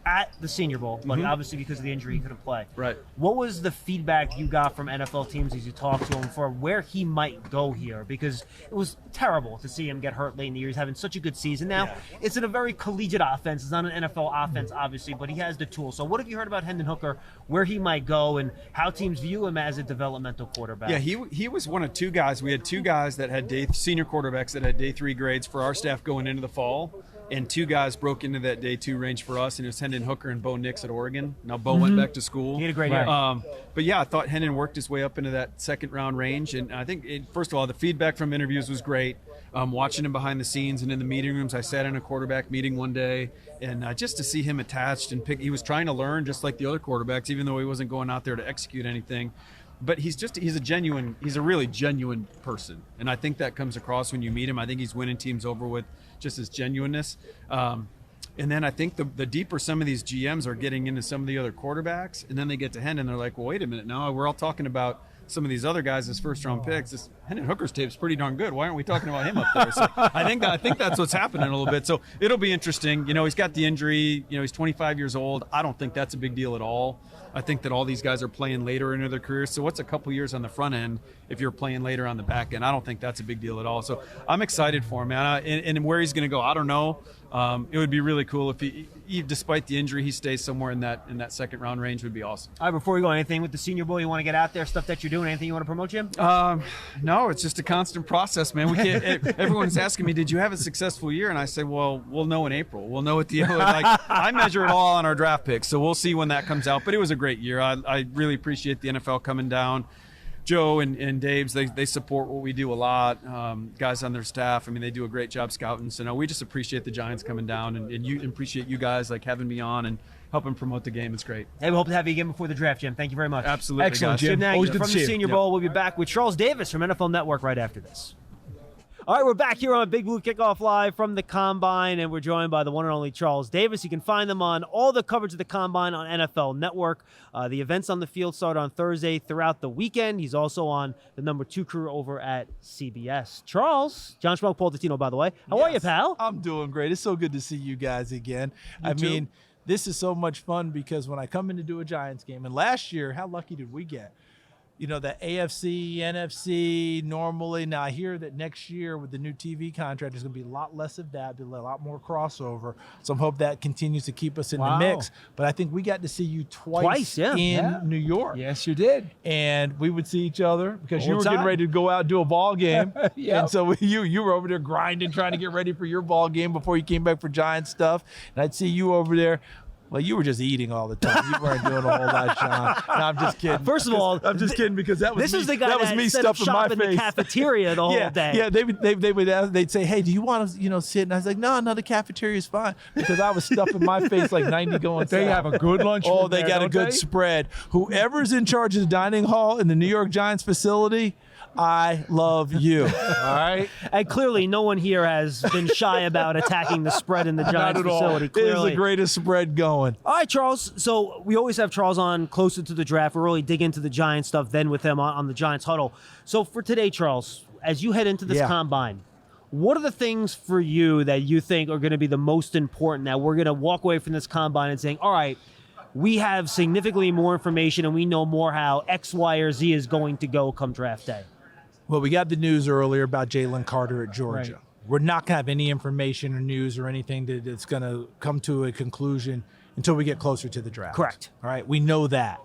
at the Senior Bowl, but obviously because of the injury he couldn't play. Right. What was the feedback you got from NFL teams as you talked to him for where he might go here? Because it was terrible to see him get hurt late in the year. He's having such a good season now. It's in a very collegiate offense. It's not an NFL offense, obviously, but he has the tools. So what have you heard about Hendon Hooker, where he might go, and how teams view him as a developmental quarterback? Yeah, he was one of two guys. We had two guys that had senior quarterbacks that had day 3 grades for our staff going into the fall. And 2 guys broke into that day 2 range for us, and it was Hendon Hooker and Bo Nix at Oregon. Now, Bo went back to school. He had a great year. But yeah, I thought Hendon worked his way up into that second round range. And I think, first of all, the feedback from interviews was great. Watching him behind the scenes and in the meeting rooms, I sat in a quarterback meeting one day, and just to see him attached and he was trying to learn just like the other quarterbacks, even though he wasn't going out there to execute anything. But he's a really genuine person. And I think that comes across when you meet him. I think he's winning teams over with just his genuineness. And then I think the deeper some of these GMs are getting into some of the other quarterbacks, and then they get to Hendon, they're like, well, wait a minute, now we're all talking about some of these other guys as first-round picks. This Hendon Hooker's tape's pretty darn good. Why aren't we talking about him up there? So I think that's what's happening a little bit. So it'll be interesting. He's got the injury. He's 25 years old. I don't think that's a big deal at all. I think that all these guys are playing later into their careers. So what's a couple years on the front end if you're playing later on the back end? I don't think that's a big deal at all. So I'm excited for him, man. And where he's going to go, I don't know. It would be really cool if he, despite the injury, he stays somewhere in that second round range. Would be awesome. All right, before we go, anything with the Senior Bowl you want to get out there, stuff that you're doing, anything you want to promote, Jim? No, it's just a constant process, man. We can't. Everyone's asking me, did you have a successful year? And I say, well, we'll know in April. We'll know at the end. I measure it all on our draft picks, so we'll see when that comes out. But it was a great year. I really appreciate the NFL coming down. Joe and Dave's, they support what we do a lot. Guys on their staff, I mean, they do a great job scouting. So no, we just appreciate the Giants coming down, and you appreciate you guys having me on and helping promote the game. It's great. Hey, we hope to have you again before the draft, Jim. Thank you very much. Absolutely. Excellent, guys. Jim. Nagy Always good from to the see you. Senior Bowl. We'll be back with Charles Davis from NFL Network right after this. All right, we're back here on Big Blue Kickoff Live from the Combine, and we're joined by the one and only Charles Davis. You can find them on all the coverage of the Combine on NFL Network. The events on the field start on Thursday throughout the weekend. He's also on the number 2 crew over at CBS. Charles, John Schmeelk, Paul Dottino, by the way. How are you, pal? I'm doing great. It's so good to see you guys again. I mean, this is so much fun because when I come in to do a Giants game, and last year, how lucky did we get? The AFC, NFC, normally. Now, I hear that next year with the new TV contract, there's going to be a lot less of that, be a lot more crossover. So I hope that continues to keep us in the mix. But I think we got to see you twice in New York. Yes, you did. And we would see each other because you were getting ready to go out and do a ball game. And so you were over there grinding, trying to get ready for your ball game before you came back for Giants stuff. And I'd see you over there. Well, you were just eating all the time. You weren't doing a whole lot, Sean. No, I'm just kidding. First of all, I'm just kidding because that was this me. is the guy that was me stuffing my face in the cafeteria the whole day. Yeah, they would ask, they'd say, "Hey, do you want to sit?" And I was like, "No, the cafeteria is fine," because I was stuffing my face like 90 going. They have a good lunch. Oh, they got a good spread. Whoever's in charge of the dining hall in the New York Giants facility, I love you. All right. And clearly, no one here has been shy about attacking the spread in the Giants facility. It Clearly, is the greatest spread going. All right, Charles. So we always have Charles on closer to the draft. We really dig into the Giants stuff then with him on the Giants huddle. So for today, Charles, as you head into this combine, what are the things for you that you think are going to be the most important that we're going to walk away from this combine and saying, all right, we have significantly more information and we know more how X, Y, or Z is going to go come draft day? Well, we got the news earlier about Jalen Carter at Georgia. Right. We're not going to have any information or news or anything that's going to come to a conclusion until we get closer to the draft. Correct. All right, we know that.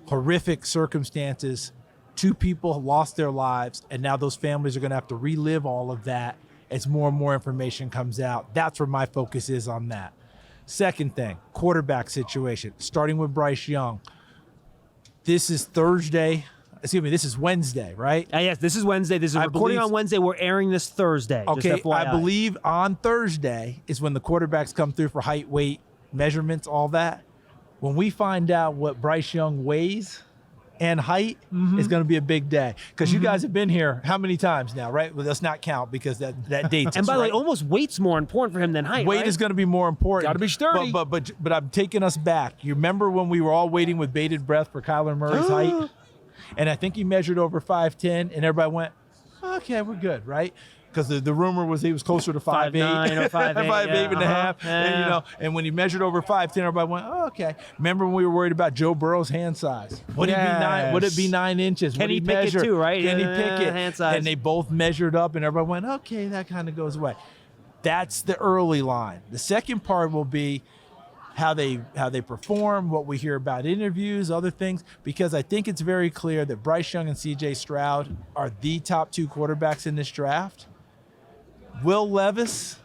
Horrific circumstances. 2 people lost their lives, and now those families are going to have to relive all of that as more and more information comes out. That's where my focus is on that. Second thing, quarterback situation, starting with Bryce Young. This is this is Wednesday, right? Yes, this is Wednesday. This is recording on Wednesday. We're airing this Thursday. Okay, I believe on Thursday is when the quarterbacks come through for height, weight, measurements, all that. When we find out what Bryce Young weighs and height, it's going to be a big day. Because you guys have been here how many times now, right? Well, let's not count because that dates And us, by the way, right? almost weight's more important for him than height, Weight right? is going to be more important. Got to be sturdy. But I'm taking us back. You remember when we were all waiting with bated breath for Kyler Murray's height? And I think he measured over 5'10", and everybody went, okay, we're good, right? because the rumor was he was closer to 5'8", 5'9" or 5'8", 5'8" and a half. Yeah. And when he measured over 5'10", everybody went, "Oh, okay." Remember when we were worried about Joe Burrow's hand size? Would it be 9 inches? Can Would he he pick it measure? too, right? Can he pick it? Hand size. And they both measured up, and everybody went, "Okay, that kind of goes away." That's the early line. The second part will be how they perform, what we hear about interviews, other things, because I think it's very clear that Bryce Young and C.J. Stroud are the top 2 quarterbacks in this draft. Will Levis,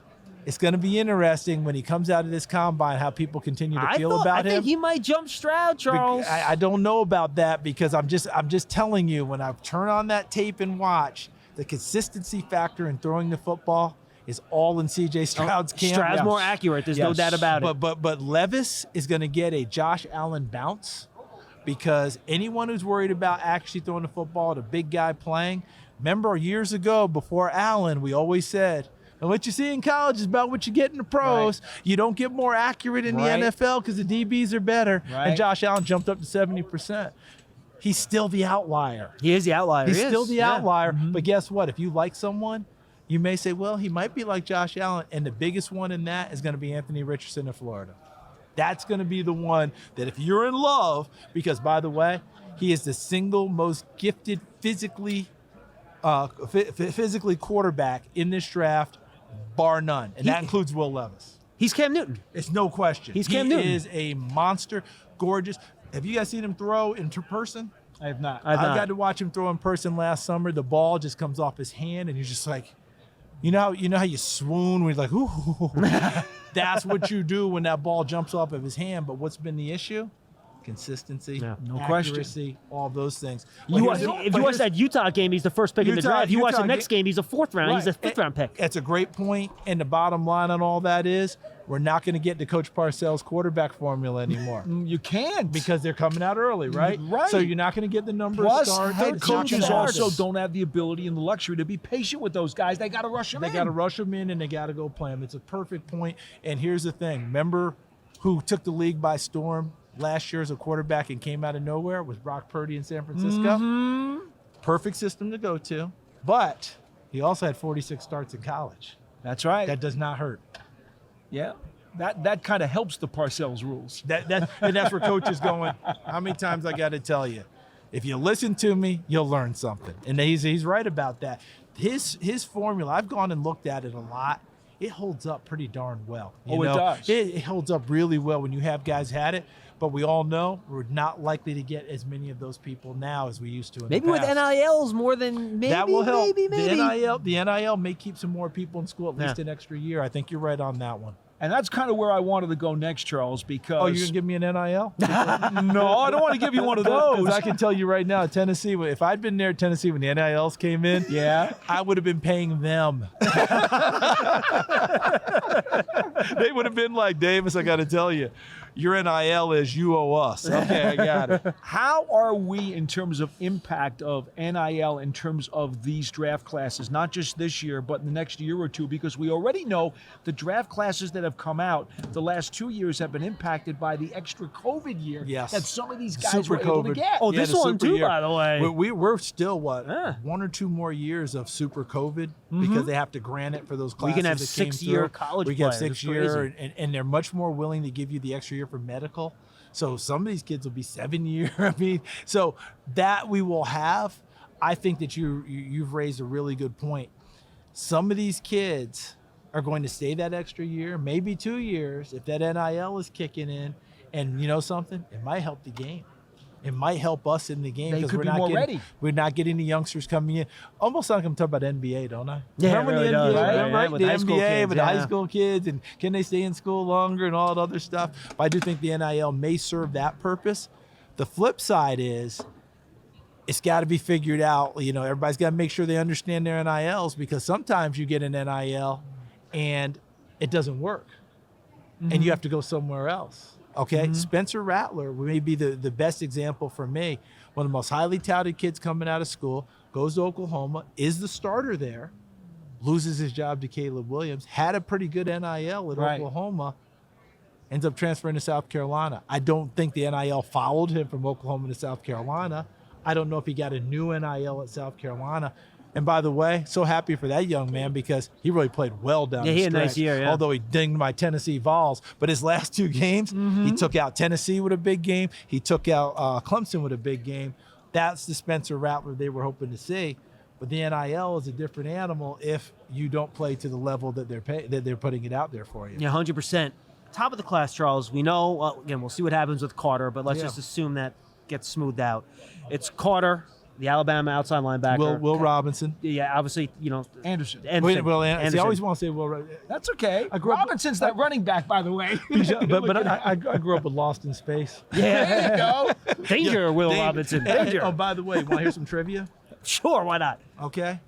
it's going to be interesting when he comes out of this combine how people continue to feel about him. I think he might jump Stroud, Charles. I don't know about that because I'm just telling you, when I turn on that tape and watch, the consistency factor in throwing the football is all in C.J. Stroud's camp. Stroud's more accurate. There's no doubt about it. But Levis is going to get a Josh Allen bounce because anyone who's worried about actually throwing the football, the big guy playing, remember years ago before Allen, we always said, and what you see in college is about what you get in the pros. Right. You don't get more accurate in the NFL because the DBs are better. Right. And Josh Allen jumped up to 70%. He's still the outlier. He is the outlier. He's still the outlier. Mm-hmm. But guess what? If you like someone, you may say, well, he might be like Josh Allen. And the biggest one in that is going to be Anthony Richardson in Florida. That's going to be the one that if you're in love, because by the way, he is the single most gifted physically quarterback in this draft, bar none. And that includes Will Levis. He's Cam Newton. It's no question. He's Cam Newton. He is a monster, gorgeous. Have you guys seen him throw in person? I have not. I got to watch him throw in person last summer. The ball just comes off his hand, and you're just like, you know how you swoon when you're like, ooh. That's what you do when that ball jumps off of his hand. But what's been the issue? Consistency, no accuracy, question. all those things. If you watch that Utah game, he's the first pick in the draft. If you watch the next game, he's a 4th round. Right. He's a 5th round pick. That's a great point. And the bottom line on all that is we're not going to get the Coach Parcells quarterback formula anymore. You can't. Because they're coming out early, right? Right. So you're not going to get the number Plus, of starts. head coaches also don't have the ability and the luxury to be patient with those guys. They got to rush them in. They got to rush them in, and they got to go play them. It's a perfect point. And here's the thing. Remember who took the league by storm last year as a quarterback and came out of nowhere? Was Brock Purdy in San Francisco. Mm-hmm. Perfect system to go to. But he also had 46 starts in college. That's right. That does not hurt. Yeah. That kind of helps the Parcells rules. And that's where coach is going, how many times I got to tell you, if you listen to me, you'll learn something. And he's right about that. His formula, I've gone and looked at it a lot. It holds up pretty darn well. It does. It holds up really well when you have guys had it. But we all know we're not likely to get as many of those people now as we used to in maybe the past. With NILs more than maybe. That will help. Maybe. The NIL may keep some more people in school at least an extra year. I think you're right on that one. And that's kind of where I wanted to go next, Charles, because... Oh, you're going to give me an NIL? No, I don't want to give you one of those. Because I can tell you right now, Tennessee, if I'd been there at Tennessee when the NILs came in, I would have been paying them. They would have been like, Davis, I got to tell you, your NIL is you owe us. Okay, I got it. How are we in terms of impact of NIL in terms of these draft classes, not just this year, but in the next year or two? Because we already know the draft classes that have come out the last 2 years have been impacted by the extra COVID year that some of these guys were able to get. Oh, this one too, by the way. We're still, 1 or 2 more years of super COVID because they have to grant it for those classes. We can have that 6-year college We players. can have 6-year, and they're much more willing to give you the extra year for medical. So some of these kids will be 7-year. I mean, so that we will have. I think that you've raised a really good point. Some of these kids are going to stay that extra year, maybe 2 years, if that NIL is kicking in. And you know something? It might help the game. It might help us in the game because we're not getting the youngsters coming in. Almost like I'm talking about NBA, don't I? Yeah, remember really the NBA, does, right? right? With The high school NBA kids, with the high school kids, and can they stay in school longer and all that other stuff? But I do think the NIL may serve that purpose. The flip side is it's got to be figured out. You know, everybody's got to make sure they understand their NILs because sometimes you get an NIL and it doesn't work, and you have to go somewhere else. Okay, Spencer Rattler may be the best example for me. One of the most highly touted kids coming out of school, goes to Oklahoma, is the starter there, loses his job to Caleb Williams, had a pretty good NIL at Oklahoma, ends up transferring to South Carolina. I don't think the NIL followed him from Oklahoma to South Carolina. I don't know if he got a new NIL at South Carolina. And by the way, so happy for that young man because he really played well down the he stretch. had a nice year, yeah. Although he dinged my Tennessee Vols. But his last 2 games, he took out Tennessee with a big game. He took out Clemson with a big game. That's the Spencer Rattler they were hoping to see. But the NIL is a different animal if you don't play to the level that they're putting it out there for you. Yeah, 100%. Top of the class, Charles. We know, again, we'll see what happens with Carter, but let's Yeah. just assume that gets smoothed out. It's Carter, the Alabama outside linebacker. Will Robinson. Yeah, obviously, Anderson. I always want to say Will. That's okay. I grew up- Robinson's that running back, by the way. but I grew up with Lost in Space. There you go. Danger, Will Robinson. Danger. Oh, by the way, want to hear some trivia? Sure, why not? Okay.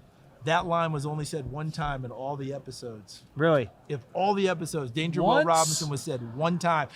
That line was only said one time in all the episodes. Really? If all the episodes, Danger Will Once? Robinson was said one time.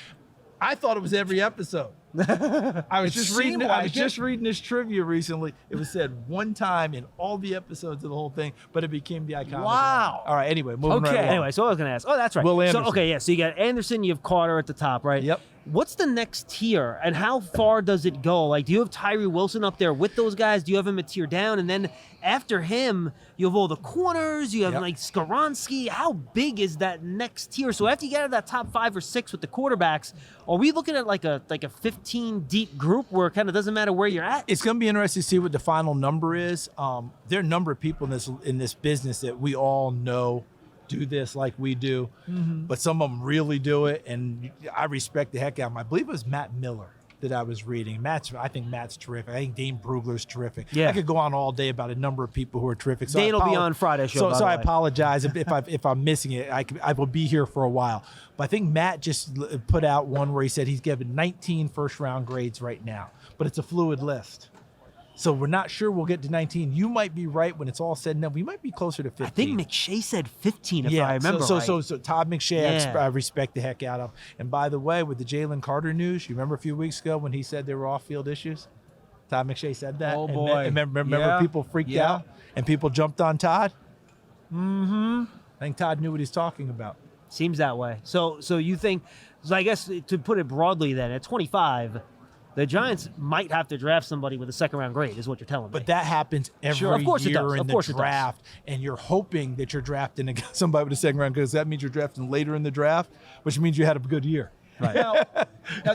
I thought it was every episode. I was just reading this trivia recently. It was said one time in all the episodes of the whole thing, but it became the iconic. Wow. line. All right. Anyway, moving right along. Anyway, so I was going to ask. Oh, that's right. Will Anderson. So, okay, yeah. So you got Anderson, you have Carter at the top, right? Yep. What's the next tier, and how far does it go? Like, do you have Tyree Wilson up there with those guys? Do you have him a tier down? And then after him, you have all the corners. You have Yep. like Skoronski. How big is that next tier? So after you get out of that top 5 or 6 with the quarterbacks, are we looking at like a 15 deep group where it kind of doesn't matter where you're at? It's going to be interesting to see what the final number is. There are a number of people in this business that we all know do this like we do, but some of them really do it, and I respect the heck out of them. I believe it was Matt Miller that I was reading. I think Matt's terrific. I think Dane Brugler's terrific. Yeah. I could go on all day about a number of people who are terrific. So Dane will be on Friday's show, So, by so the I way. apologize if I'm missing it. I will be here for a while. But I think Matt just put out one where he said he's given 19 first-round grades right now, but it's a fluid list. So we're not sure we'll get to 19. You might be right when it's all said and done. We might be closer to 15. I think McShay said 15, if I remember so, right. So Todd McShay, Yeah. I respect the heck out of. And by the way, with the Jalen Carter news, you remember a few weeks ago when he said there were off-field issues? Todd McShay said that. Oh, And boy. remember Yeah. people freaked Yeah. out and people jumped on Todd? I think Todd knew what he's talking about. Seems that way. So you think? So I guess to put it broadly, then at 25, the Giants might have to draft somebody with a second-round grade, is what you're telling me. But that happens every Of course it year does. in Of the course it does. draft, and you're hoping that you're drafting somebody with a second round because that means you're drafting later in the draft, which means you had a good year. Now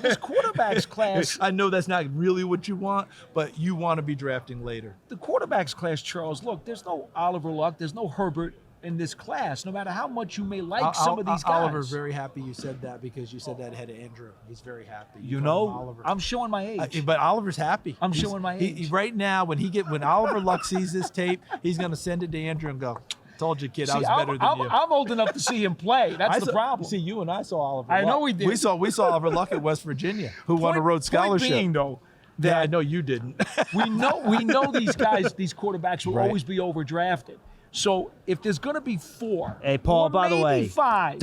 this quarterbacks class, I know that's not really what you want, but you want to be drafting later. the quarterbacks class, Charles, look, there's no Oliver Luck, there's no Herbert in this class, no matter how much you may like some of these guys. Oliver's very happy you said that because you said that ahead of Andrew. He's very happy. You told him know, Oliver. I'm showing my age. But Oliver's happy. I'm He's- showing my he- age. right now, when Oliver Luck sees this tape, he's going to send it to Andrew and go, "Told you, kid, I was better than you." I'm old enough to see him play. That's the problem. See, you and I saw Oliver. I know Luck. we did. We saw Oliver Luck at West Virginia, who won a Rhodes Scholarship. Point being, though, Yeah, I know you didn't. we know these guys, these quarterbacks will Right. always be overdrafted. So if there's going to be 4, Hey, Paul, or by the maybe way, 5,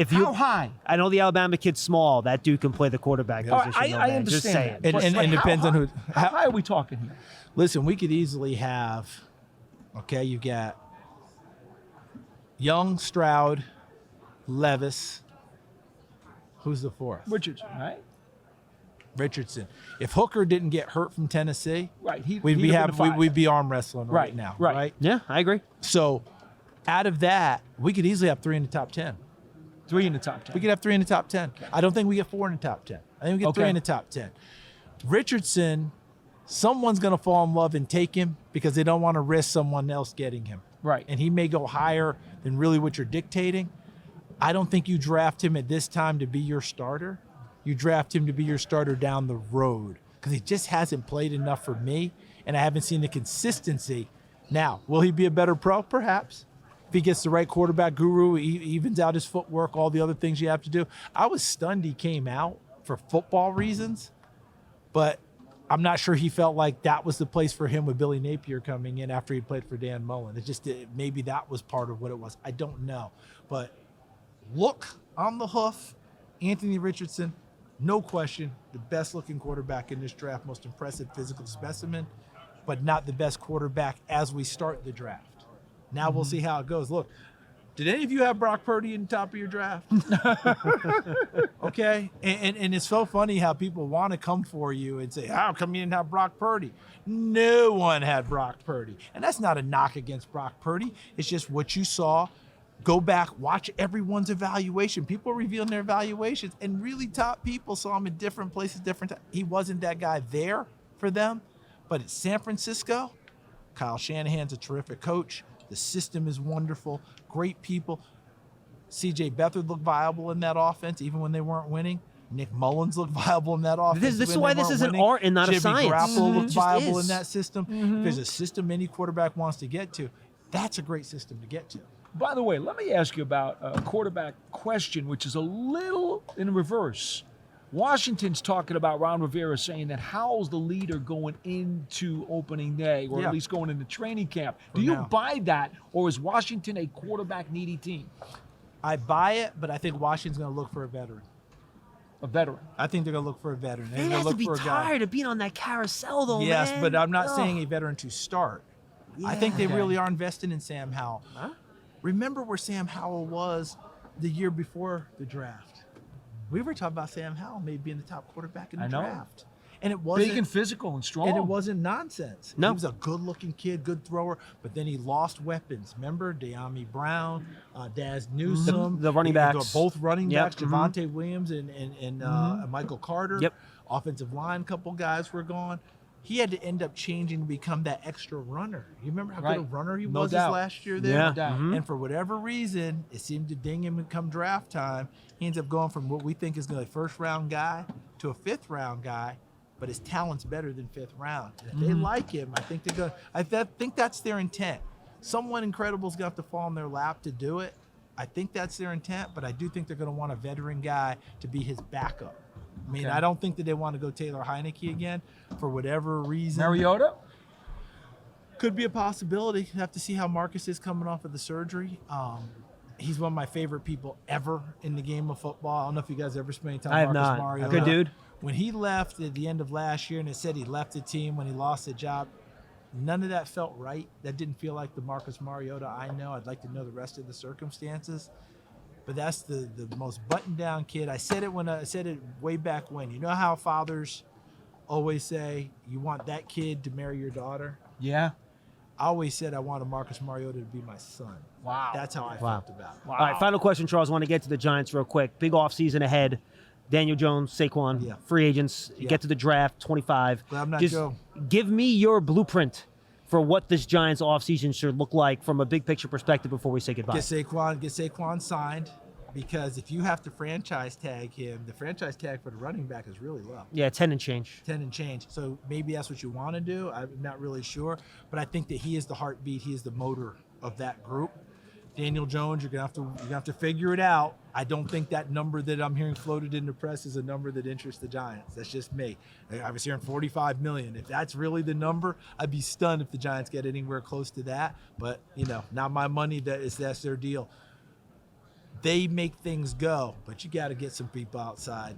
how high? I know the Alabama kid's small. That dude can play the quarterback All right, position. no I man. Just saying. understand that. And But it depends how on who- How high are we talking here? Listen, we could easily have, okay, you got Young, Stroud, Levis. Who's the fourth? Richardson, right? Richardson. If Hooker didn't get hurt from Tennessee, Right. we'd be arm wrestling right Right, now, right. right? Yeah, I agree. So, out of that, we could easily have 3 in the top 10. 3 in the top 10. We could have 3 in the top 10. I don't think we get 4 in the top 10. I think we get 3 Okay. in the top 10. Richardson, someone's going to fall in love and take him because they don't want to risk someone else getting him. Right. And he may go higher than really what you're dictating. I don't think you draft him at this time to be your starter. You draft him to be your starter down the road because he just hasn't played enough for me, and I haven't seen the consistency. Now, will he be a better pro? Perhaps. If he gets the right quarterback guru, he evens out his footwork, all the other things you have to do. I was stunned he came out for football reasons, but I'm not sure he felt like that was the place for him with Billy Napier coming in after he played for Dan Mullen. Maybe that was part of what it was. I don't know. But look on the hoof, Anthony Richardson, no question, the best looking quarterback in this draft, most impressive physical specimen, but not the best quarterback as we start the draft. Now we'll see how it goes. Look, Did any of you have Brock Purdy in the top of your draft? Okay, and it's so funny how people want to come for you and say, how come you didn't have Brock Purdy? No one had Brock Purdy. And that's not a knock against Brock Purdy. It's just what you saw. Go back, watch everyone's evaluation. People are revealing their evaluations, and really top people saw him in different places, different times. He wasn't that guy there for them, but at San Francisco, Kyle Shanahan's a terrific coach. The system is wonderful, great people. C.J. Beathard looked viable in that offense, even when they weren't winning. Nick Mullins looked viable in that offense. This is why this is an art and not a science. Jimmy Garoppolo looked It just viable is. in that system. If there's a system any quarterback wants to get to, that's a great system to get to. By the way, let me ask you about a quarterback question, which is a little in reverse. Washington's talking about Ron Rivera saying that Howell's the leader going into opening day, or Yeah. at least going into training camp. For Do you now. buy that, or is Washington a quarterback-needy team? I buy it, but I think Washington's going to look for a veteran. A veteran. I think they're going to look for a veteran. They're They gonna have to look be for a guy. tired of being on that carousel, though, Yes, man. but I'm not Ugh. saying a veteran to start. I think they Yeah. really are investing in Sam Howell. Remember where Sam Howell was the year before the draft. We were talking about Sam Howell maybe being the top quarterback in the I know. draft. And it wasn't Big and physical and strong. and it wasn't nonsense. No. He was a good-looking kid, good thrower, but then he lost weapons. Remember, De'Ami Brown, Daz Newsome, The running They're backs. both running Yep, backs. Javonte Williams and Michael Carter. Yep. Offensive line, couple guys were gone. He had to end up changing to become that extra runner. You remember how good a Right. runner he No was doubt. his last year there? Yeah. No doubt. And for whatever reason, it seemed to ding him come draft time. He ends up going from what we think is going to be a first-round guy to a fifth-round guy, but his talent's better than fifth round. And if they like him, I think they're going. I think that's their intent. Someone incredible's got to fall in their lap to do it. I think that's their intent, but I do think they're going to want a veteran guy to be his backup. I mean, Okay. I don't think that they want to go Taylor Heineke again for whatever reason. Mariota? Could be a possibility. Have to see how Marcus is coming off of the surgery. He's one of my favorite people ever in the game of football. I don't know if you guys ever spent any time I have with Marcus not. Mariota. Good dude. When he left at the end of last year and it said he left the team when he lost the job, none of that felt right. That didn't feel like the Marcus Mariota I know. I'd like to know the rest of the circumstances. But that's the most buttoned down kid. I said it way back when. You know how fathers always say you want that kid to marry your daughter? Yeah. I always said I wanted Marcus Mariota to be my son. Wow. That's how I felt about it. Wow. All right, final question, Charles. I want to get to the Giants real quick. Big offseason ahead. Daniel Jones, Saquon, Yeah. free agents. Yeah. Get to the draft, 25. Glad I'm not Just Joe. give me your blueprint for what this Giants offseason should look like from a big picture perspective before we say goodbye. Get Saquon signed, because if you have to franchise tag him, the franchise tag for the running back is really low. Yeah, 10 and change. 10 and change. So maybe that's what you want to do. I'm not really sure, but I think that he is the heartbeat. He is the motor of that group. Daniel Jones, you're gonna have to figure it out. I don't think that number that I'm hearing floated in the press is a number that interests the Giants. That's just me. I was hearing 45 million. If that's really the number, I'd be stunned if the Giants get anywhere close to that. But not my money. That's their deal. They make things go, but you got to get some people outside.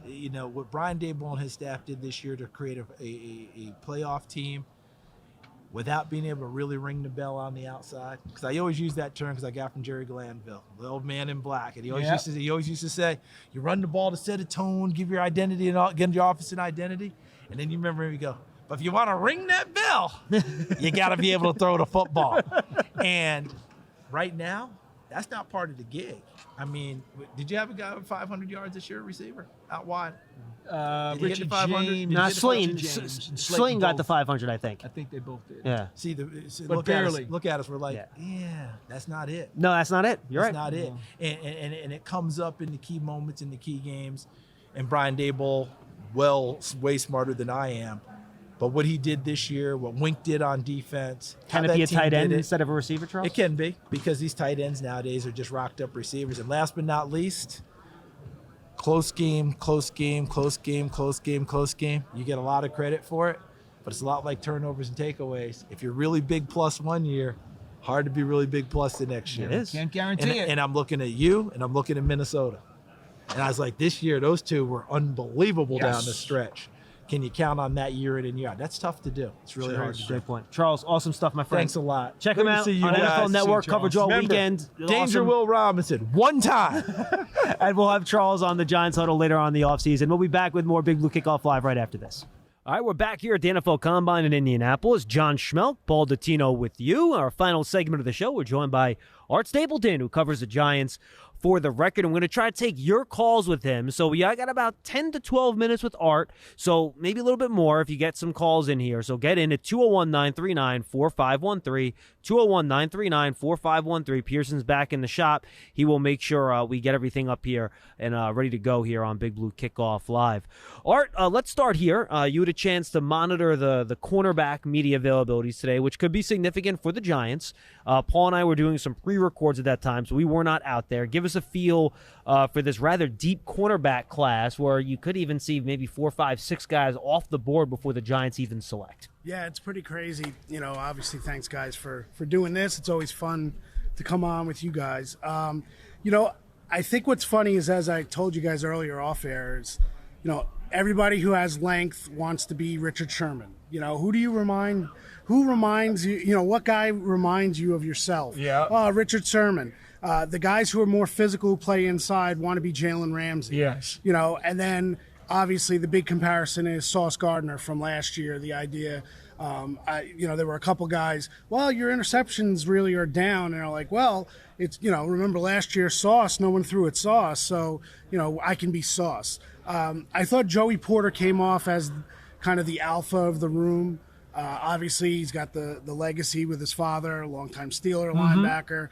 What Brian Daboll and his staff did this year to create a playoff team without being able to really ring the bell on the outside. Because I always use that term because I got from Jerry Glanville, the old man in black. And he always used to say, you run the ball to set a tone, give your identity and get your offense an identity. And then you remember him, you go, but if you want to ring that bell, you got to be able to throw the football. And right now, that's not part of the gig. I mean, did you have a guy with 500 yards this year, receiver, out wide? Did he get Richard the 500? James. Did he Not get the Sling. Richard James and Sling Slayton got the both. 500, I think. I think they both did. Yeah. See, But barely. Look at us. We're like, Yeah. yeah, that's not it. No, that's not it. You're That's right. not it. And it comes up in the key moments, in the key games. And Brian Daboll, way smarter than I am. But what he did this year, what Wink did on defense. Can how it that be a team tight end did it, instead of a receiver, Charles? It can be, because these tight ends nowadays are just rocked up receivers. And last but not least, close game, close game, close game, close game, close game. You get a lot of credit for it, but it's a lot like turnovers and takeaways. If you're really big plus one year, hard to be really big plus the next year. It is. Can't guarantee it. And I'm looking at you, and I'm looking at Minnesota. And I was like, this year, those two were unbelievable down the stretch. can you count on that year in and year out? That's tough to do. It's really hard to do. Great point. Charles, awesome stuff, my friend. Thanks a lot. Check Good him to out see you on guys. NFL Network. See you, Coverage all Remember, weekend. Danger Awesome. Will Robinson, one time. And we'll have Charles on the Giants Huddle later on in the offseason. We'll be back with more Big Blue Kickoff Live right after this. All right, we're back here at the NFL Combine in Indianapolis. John Schmeelk, Paul Dottino with you. Our final segment of the show, we're joined by Art Stapleton, who covers the Giants for The Record. I'm going to try to take your calls with him. So I got about 10 to 12 minutes with Art, so maybe a little bit more if you get some calls in here. So get in at 201-939-4513, 201-939-4513. Pearson's back in the shop. He will make sure we get everything up here and ready to go here on Big Blue Kickoff Live. Art, let's start here. You had a chance to monitor the cornerback media availabilities today, which could be significant for the Giants. Paul and I were doing some pre-records at that time, so we were not out there. Give us a feel for this rather deep cornerback class where you could even see maybe 4, 5, 6 guys off the board before the Giants even select. Yeah, it's pretty crazy. You know, obviously, thanks, guys, for doing this. It's always fun to come on with you guys. You know, I think what's funny is, as I told you guys earlier off air, is, you know, everybody who has length wants to be Richard Sherman. You know, who reminds you, you know, what guy reminds you of yourself? Yeah. Oh, Richard Sherman. The guys who are more physical, who play inside, want to be Jalen Ramsey. Yes. You know, and then obviously the big comparison is Sauce Gardner from last year. The idea, you know, there were a couple guys, well, your interceptions really are down. And they're like, well, it's, you know, remember last year Sauce, no one threw at Sauce. So, you know, I can be Sauce. I thought Joey Porter came off as kind of the alpha of the room. Obviously, he's got the legacy with his father, a longtime Steeler linebacker.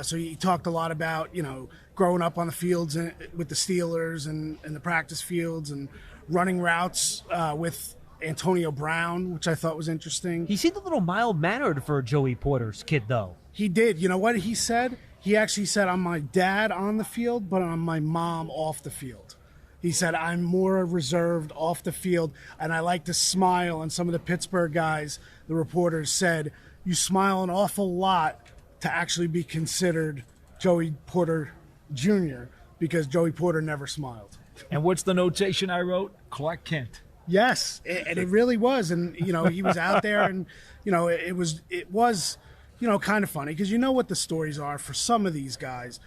So he talked a lot about, you know, growing up on the fields with the Steelers and the practice fields and running routes with Antonio Brown, which I thought was interesting. He seemed a little mild-mannered for Joey Porter's kid, though. He did. You know what he said? He actually said, I'm my dad on the field, but I'm my mom off the field. He said, I'm more reserved off the field, and I like to smile. And some of the Pittsburgh guys, the reporters, said, you smile an awful lot to actually be considered Joey Porter Jr., because Joey Porter never smiled. And what's the notation I wrote? Clark Kent. Yes, and it really was. And, you know, he was out there, and, you know, it was, you know, kind of funny, because you know what the stories are for some of these guys.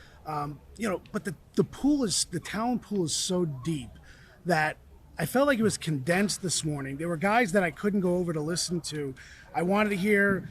You know, but the talent pool is so deep that I felt like it was condensed this morning. There were guys that I couldn't go over to listen to. I wanted to hear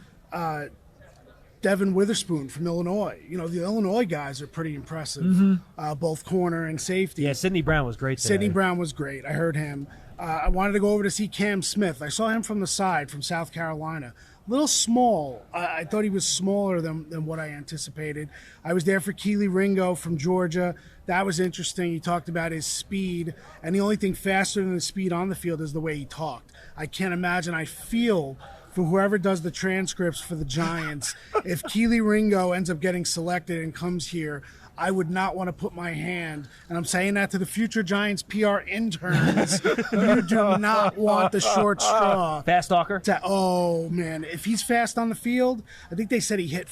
Devin Witherspoon from Illinois. You know, the Illinois guys are pretty impressive, both corner and safety. Yeah, Sidney Brown was great today. Sidney Brown was great. I heard him. I wanted to go over to see Cam Smith. I saw him from the side from South Carolina. Little small. I thought he was smaller than what I anticipated. I was there for Keely Ringo from Georgia. That was interesting. He talked about his speed, and the only thing faster than the speed on the field is the way he talked. I can't imagine. I feel for whoever does the transcripts for the Giants, if Keely Ringo ends up getting selected and comes here, I would not want to put my hand, and I'm saying that to the future Giants PR interns, you do not want the short straw. Fast talker? Oh, man. If he's fast on the field, I think they said he hit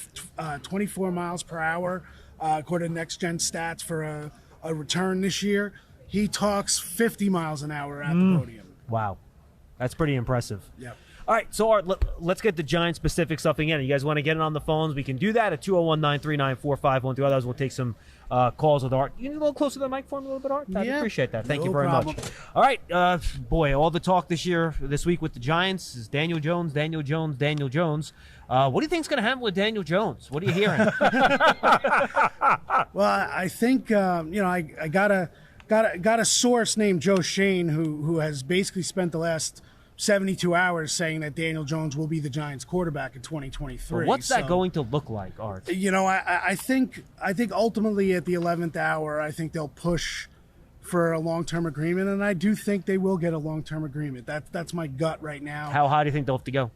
24 miles per hour, according to Next Gen Stats, for a return this year. He talks 50 miles an hour at the podium. Wow. That's pretty impressive. Yep. All right, so Art, let's get the Giants-specific stuff again. You guys want to get it on the phones? We can do that at 201-939-4513. Otherwise, we'll take some calls with Art. You can get a little closer to the mic for me a little bit, Art? I'd appreciate that. Thank you very much. All right, boy, all the talk this week with the Giants is Daniel Jones. What do you think's going to happen with Daniel Jones? What are you hearing? Well, I think, you know, I got a source named Joe Shane who has basically spent the last 72 hours saying that Daniel Jones will be the Giants quarterback in 2023. Well, what's that going to look like, Art? You know, I think ultimately at the 11th hour, I think they'll push for a long-term agreement, and I do think they will get a long-term agreement. That's my gut right now. How high do you think they'll have to go?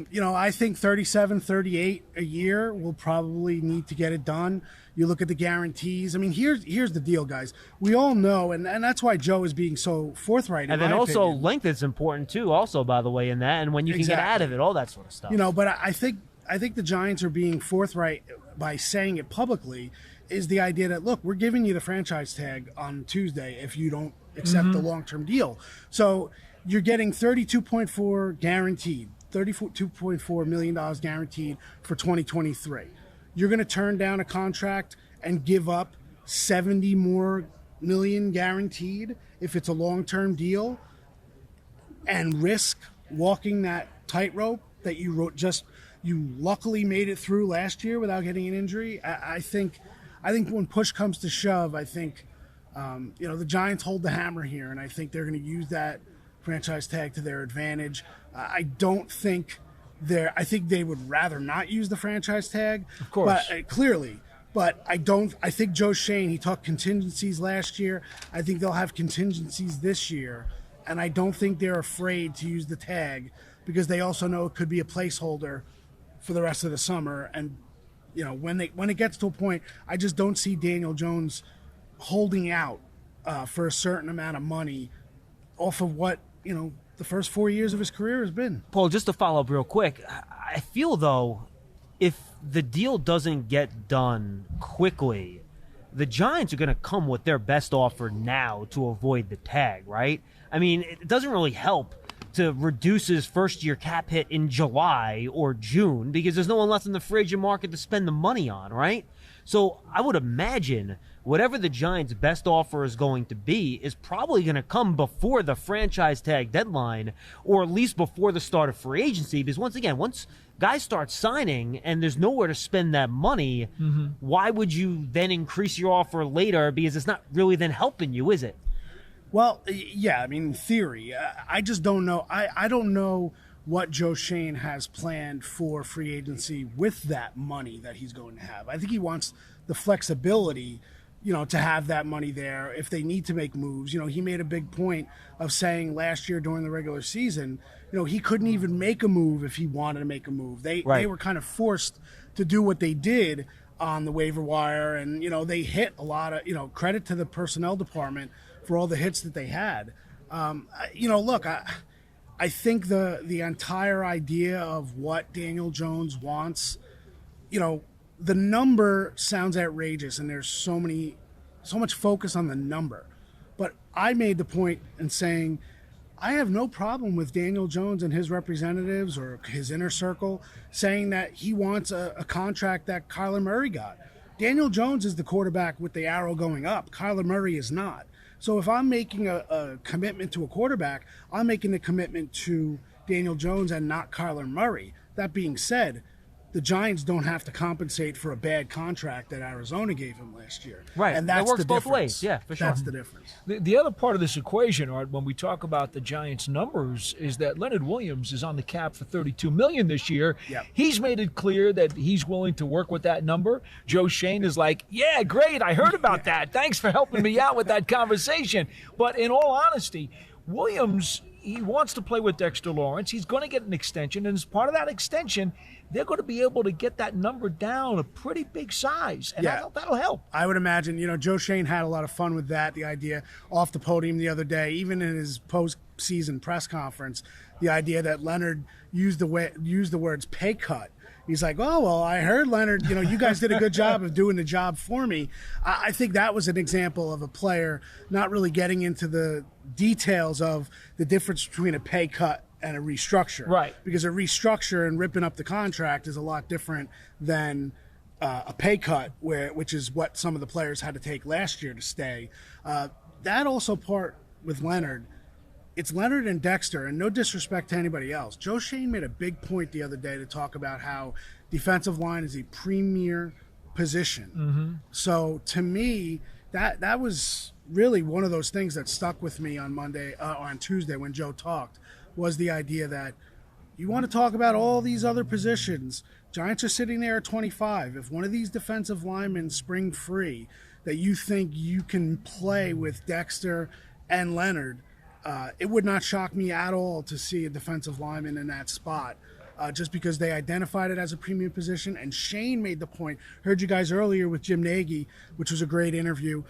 You know, I think 37, 38 a year will probably need to get it done. You look at the guarantees. I mean, here's the deal, guys. We all know, and that's why Joe is being so forthright. And then also length is important too. Also, by the way, in that, and when you can get out of it, all that sort of stuff. You know, but I think the Giants are being forthright by saying it publicly. Is the idea that, look, we're giving you the franchise tag on Tuesday if you don't accept the long-term deal. So you're getting $32.4 million guaranteed for 2023. You're going to turn down a contract and give up 70 more million guaranteed if it's a long-term deal, and risk walking that tightrope that you luckily made it through last year without getting an injury. I think when push comes to shove, I think the Giants hold the hammer here, and I think they're going to use that franchise tag to their advantage. I think they would rather not use the franchise tag, of course, clearly. But I think Joe Schoen, he talked contingencies last year. I think they'll have contingencies this year, and I don't think they're afraid to use the tag because they also know it could be a placeholder for the rest of the summer. And when it gets to a point, I just don't see Daniel Jones holding out for a certain amount of money off of what the first 4 years of his career has been. Paul, just to follow up real quick, I feel though, if the deal doesn't get done quickly, the Giants are going to come with their best offer now to avoid the tag, right? I mean, it doesn't really help to reduce his first-year cap hit in July or June because there's no one left in the free agent market to spend the money on, right? So I would imagine whatever the Giants' best offer is going to be is probably going to come before the franchise tag deadline or at least before the start of free agency because, once guys start signing and there's nowhere to spend that money, why would you then increase your offer later because it's not really then helping you, is it? Well, yeah, I mean, in theory. I just don't know. I don't know what Joe Schoen has planned for free agency with that money that he's going to have. I think he wants the flexibility, to have that money there if they need to make moves. He made a big point of saying last year during the regular season, he couldn't even make a move if he wanted to make a move. They were kind of forced to do what they did on the waiver wire, and they hit a lot of credit to the personnel department for all the hits that they had. Look, I think the entire idea of what Daniel Jones wants, the number sounds outrageous, and there's so much focus on the number. But I made the point in saying I have no problem with Daniel Jones and his representatives or his inner circle saying that he wants a contract that Kyler Murray got. Daniel Jones is the quarterback with the arrow going up. Kyler Murray is not. So if I'm making a commitment to a quarterback, I'm making a commitment to Daniel Jones and not Kyler Murray. That being said, the Giants don't have to compensate for a bad contract that Arizona gave him last year. Right. And that's it works the both difference. ways. Yeah, for sure. That's the difference. The other part of this equation, Art, when we talk about the Giants' numbers, is that Leonard Williams is on the cap for $32 million this year. Yep. He's made it clear that he's willing to work with that number. Joe Schoen is like, yeah, great, I heard about that. Thanks for helping me out with that conversation. But in all honesty, Williams, he wants to play with Dexter Lawrence. He's going to get an extension, and as part of that extension, they're going to be able to get that number down a pretty big size, and that'll help. I would imagine, Joe Schoen had a lot of fun with that, the idea off the podium the other day, even in his post-season press conference, the idea that Leonard used the words pay cut. He's like, oh, well, I heard, Leonard, you guys did a good job of doing the job for me. I think that was an example of a player not really getting into the details of the difference between a pay cut and a restructure. Right. Because a restructure and ripping up the contract is a lot different than a pay cut, which is what some of the players had to take last year to stay. That also part with Leonard, it's Leonard and Dexter, and no disrespect to anybody else. Joe Schoen made a big point the other day to talk about how defensive line is a premier position. So to me, that was really one of those things that stuck with me on Tuesday when Joe talked, was the idea that you want to talk about all these other positions. Giants are sitting there at 25. If one of these defensive linemen spring free that you think you can play with Dexter and Leonard, it would not shock me at all to see a defensive lineman in that spot, just because they identified it as a premium position. And Shane made the point, heard you guys earlier with Jim Nagy, which was a great interview.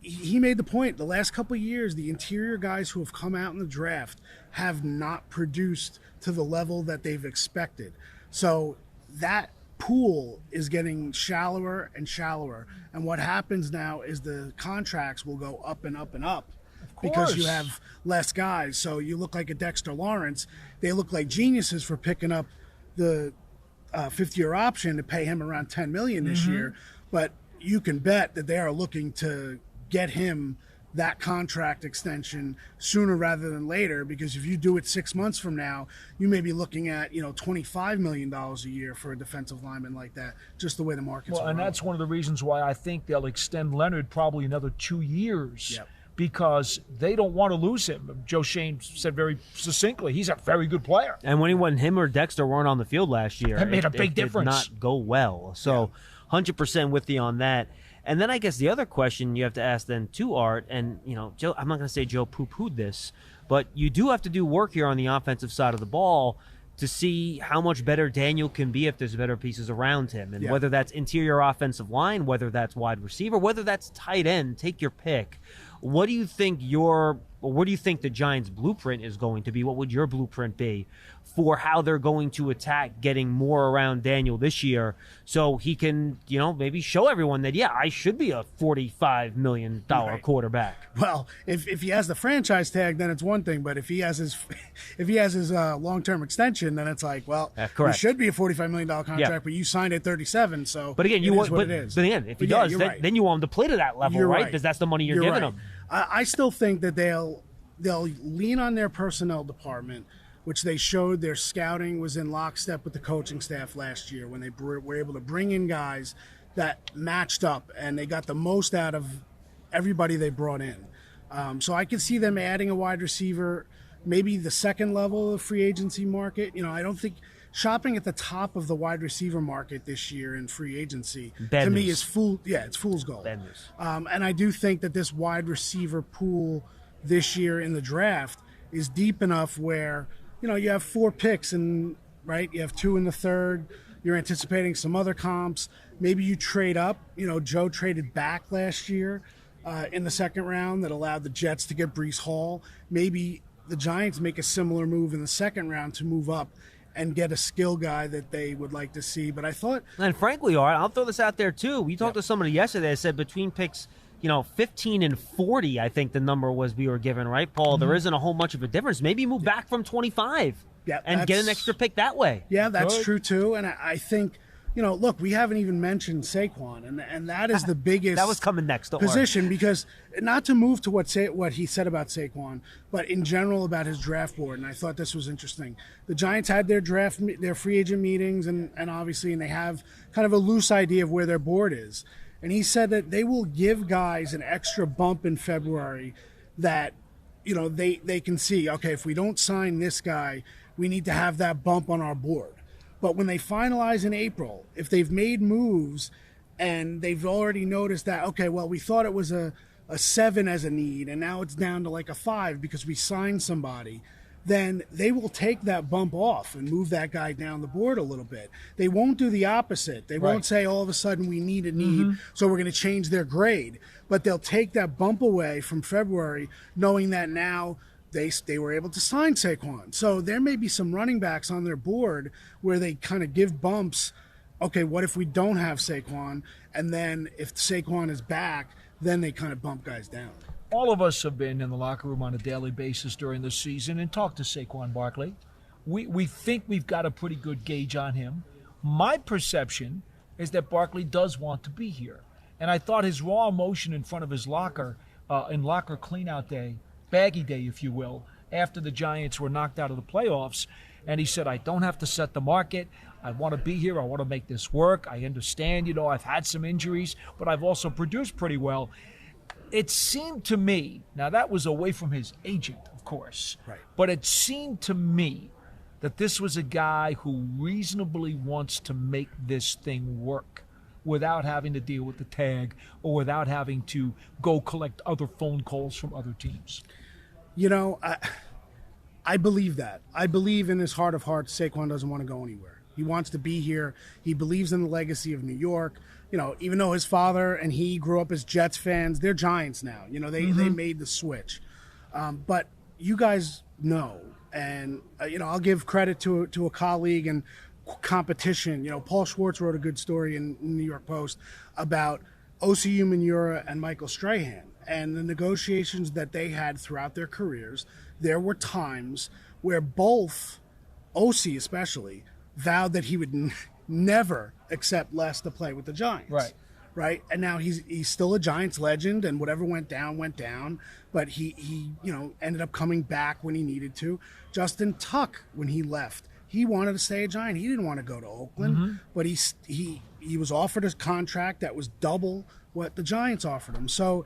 He made the point, the last couple of years, the interior guys who have come out in the draft have not produced to the level that they've expected. So that pool is getting shallower and shallower. And what happens now is the contracts will go up and up and up. because you have less guys. So you look like a Dexter Lawrence. They look like geniuses for picking up the fifth-year option to pay him around $10 million this year. But you can bet that they are looking to get him that contract extension sooner rather than later, because if you do it 6 months from now, you may be looking at, $25 million a year for a defensive lineman like that, just the way the market's and that's one of the reasons why I think they'll extend Leonard probably another 2 years. Yep. Because they don't want to lose him. Joe Shane said very succinctly, he's a very good player. And when him or Dexter weren't on the field last year, that made a big it difference. Did not go well. So 100% with you on that. And then I guess the other question you have to ask then to Art, and Joe, I'm not going to say Joe poo-pooed this, but you do have to do work here on the offensive side of the ball to see how much better Daniel can be if there's better pieces around him. And whether that's interior offensive line, whether that's wide receiver, whether that's tight end, take your pick. What do you think the Giants' blueprint is going to be? What would your blueprint be for how they're going to attack getting more around Daniel this year so he can, maybe show everyone that, I should be a $45 million quarterback? Well, if he has the franchise tag, then it's one thing. But if he has his long-term extension, then it's like, well, you should be a $45 million contract, but you signed at 37. So, but again, it is. But again, if he does, then you want him to play to that level, right? Because that's the money you're giving him. I still think that they'll lean on their personnel department, which they showed their scouting was in lockstep with the coaching staff last year when they were able to bring in guys that matched up and they got the most out of everybody they brought in. So I could see them adding a wide receiver, maybe the second level of the free agency market. I don't think shopping at the top of the wide receiver market this year in free agency to me is it's fool's gold. And I do think that this wide receiver pool this year in the draft is deep enough where you have 4 picks and you have 2 in the third. You're anticipating some other comps. Maybe you trade up. Joe traded back last year in the second round that allowed the Jets to get Breece Hall. Maybe the Giants make a similar move in the second round to move up and get a skill guy that they would like to see. But I thought... And frankly, Art, I'll throw this out there too. We talked to somebody yesterday that said between picks 15 and 40, I think the number was we were given, right, Paul? There isn't a whole much of a difference. Maybe move back from 25 and get an extra pick that way. Yeah, that's true too. And I think... look, we haven't even mentioned Saquon, and that is the biggest that was coming next position because not to move to what he said about Saquon, but in general about his draft board, and I thought this was interesting. The Giants had their free agent meetings, and obviously, and they have kind of a loose idea of where their board is. And he said that they will give guys an extra bump in February that, they can see, okay, if we don't sign this guy, we need to have that bump on our board. But when they finalize in April, if they've made moves and they've already noticed that, okay, well, we thought it was a 7 as a need and now it's down to like a 5 because we signed somebody, then they will take that bump off and move that guy down the board a little bit. They won't do the opposite. They won't say all of a sudden we need a need, so we're going to change their grade. But they'll take that bump away from February knowing that now they were able to sign Saquon. So there may be some running backs on their board where they kind of give bumps. Okay, what if we don't have Saquon? And then if Saquon is back, then they kind of bump guys down. All of us have been in the locker room on a daily basis during the season and talked to Saquon Barkley. We think we've got a pretty good gauge on him. My perception is that Barkley does want to be here. And I thought his raw emotion in front of his locker, in locker cleanout day, baggy day, if you will, after the Giants were knocked out of the playoffs. And he said, I don't have to set the market. I want to be here. I want to make this work. I understand, I've had some injuries, but I've also produced pretty well. It seemed to me, now that was away from his agent, of course, but it seemed to me that this was a guy who reasonably wants to make this thing work without having to deal with the tag or without having to go collect other phone calls from other teams. I believe that. I believe in his heart of hearts Saquon doesn't want to go anywhere. He wants to be here. He believes in the legacy of New York. Even though his father and he grew up as Jets fans, they're Giants now. They made the switch. But you guys know, and I'll give credit to a colleague and competition. Paul Schwartz wrote a good story in New York Post about Osi Umenyiora and Michael Strahan. and the negotiations that they had throughout their careers, there were times where both, OC especially, vowed that he would never accept less to play with the Giants. Right. And now he's still a Giants legend, and whatever went down. But he ended up coming back when he needed to. Justin Tuck, when he left, he wanted to stay a Giant. He didn't want to go to Oakland, but he was offered a contract that was double what the Giants offered him. So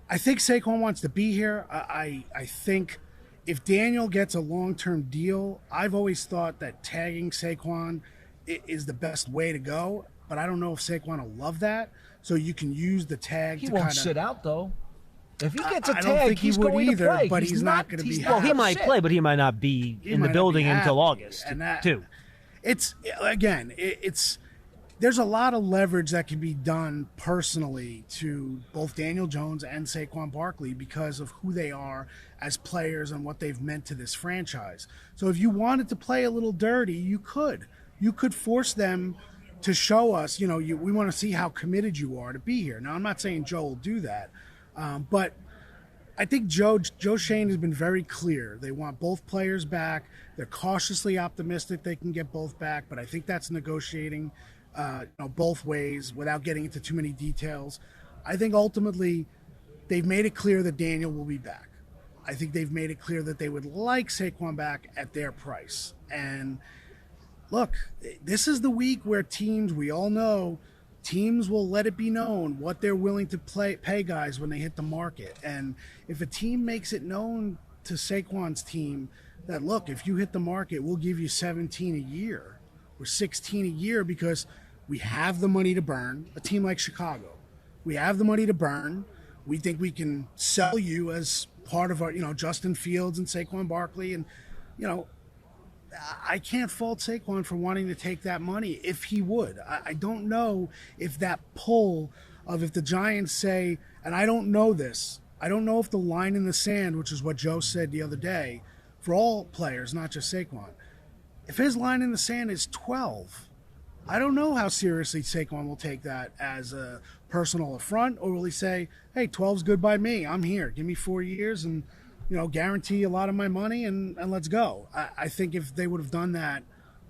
I think Saquon wants to be here. I think if Daniel gets a long-term deal, I've always thought that tagging Saquon is the best way to go. But I don't know if Saquon will love that. So you can use the tag. He won't sit out though. If he gets a tag, I don't think he's he would going either, to play. but he's not going to be. Well, he might play, but he might not be in the building until August, too. It's there's a lot of leverage that can be done personally to both Daniel Jones and Saquon Barkley because of who they are as players and what they've meant to this franchise. So if you wanted to play a little dirty, you could. You could force them to show us, we want to see how committed you are to be here. Now, I'm not saying Joe will do that, but I think Joe Schoen has been very clear. They want both players back. They're cautiously optimistic they can get both back, but I think that's negotiating both ways without getting into too many details. I think ultimately they've made it clear that Daniel will be back. I think they've made it clear that they would like Saquon back at their price. And look, this is the week where we all know, teams will let it be known what they're willing to pay guys when they hit the market. And if a team makes it known to Saquon's team that, look, if you hit the market, we'll give you 17 a year or 16 a year because we have the money to burn, a team like Chicago. We have the money to burn. We think we can sell you as part of our, Justin Fields and Saquon Barkley. And, I can't fault Saquon for wanting to take that money if he would. I don't know if that pull of if the Giants say, and I don't know this, I don't know if the line in the sand, which is what Joe said the other day, for all players, not just Saquon, if his line in the sand is 12, I don't know how seriously Saquon will take that as a personal affront, or will he say, hey, 12's good by me, I'm here, give me 4 years and guarantee a lot of my money and let's go. I think if they would have done that,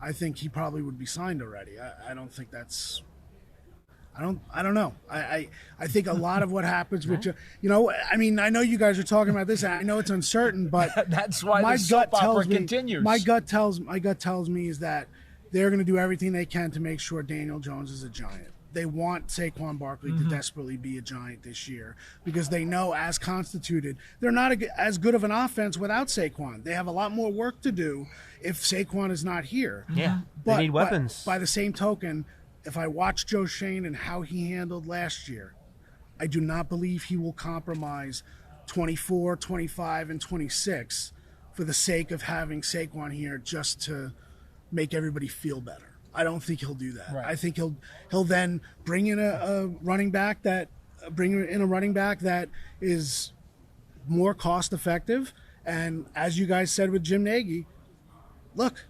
I think he probably would be signed already. I don't think that's. I don't know. I think a lot of what happens with I know you guys are talking about this. I know it's uncertain, but that's why my gut tells me continues. My gut tells me is that they're going to do everything they can to make sure Daniel Jones is a Giant. They want Saquon Barkley to desperately be a Giant this year because they know, as constituted, they're not as good of an offense without Saquon. They have a lot more work to do if Saquon is not here. Yeah, they need weapons. By the same token, if I watch Joe Schoen and how he handled last year, I do not believe he will compromise 24, 25, and 26 for the sake of having Saquon here just to make everybody feel better. I don't think he'll do that. Right. I think he'll then bring in a running back that is more cost effective. And as you guys said with Jim Nagy, look,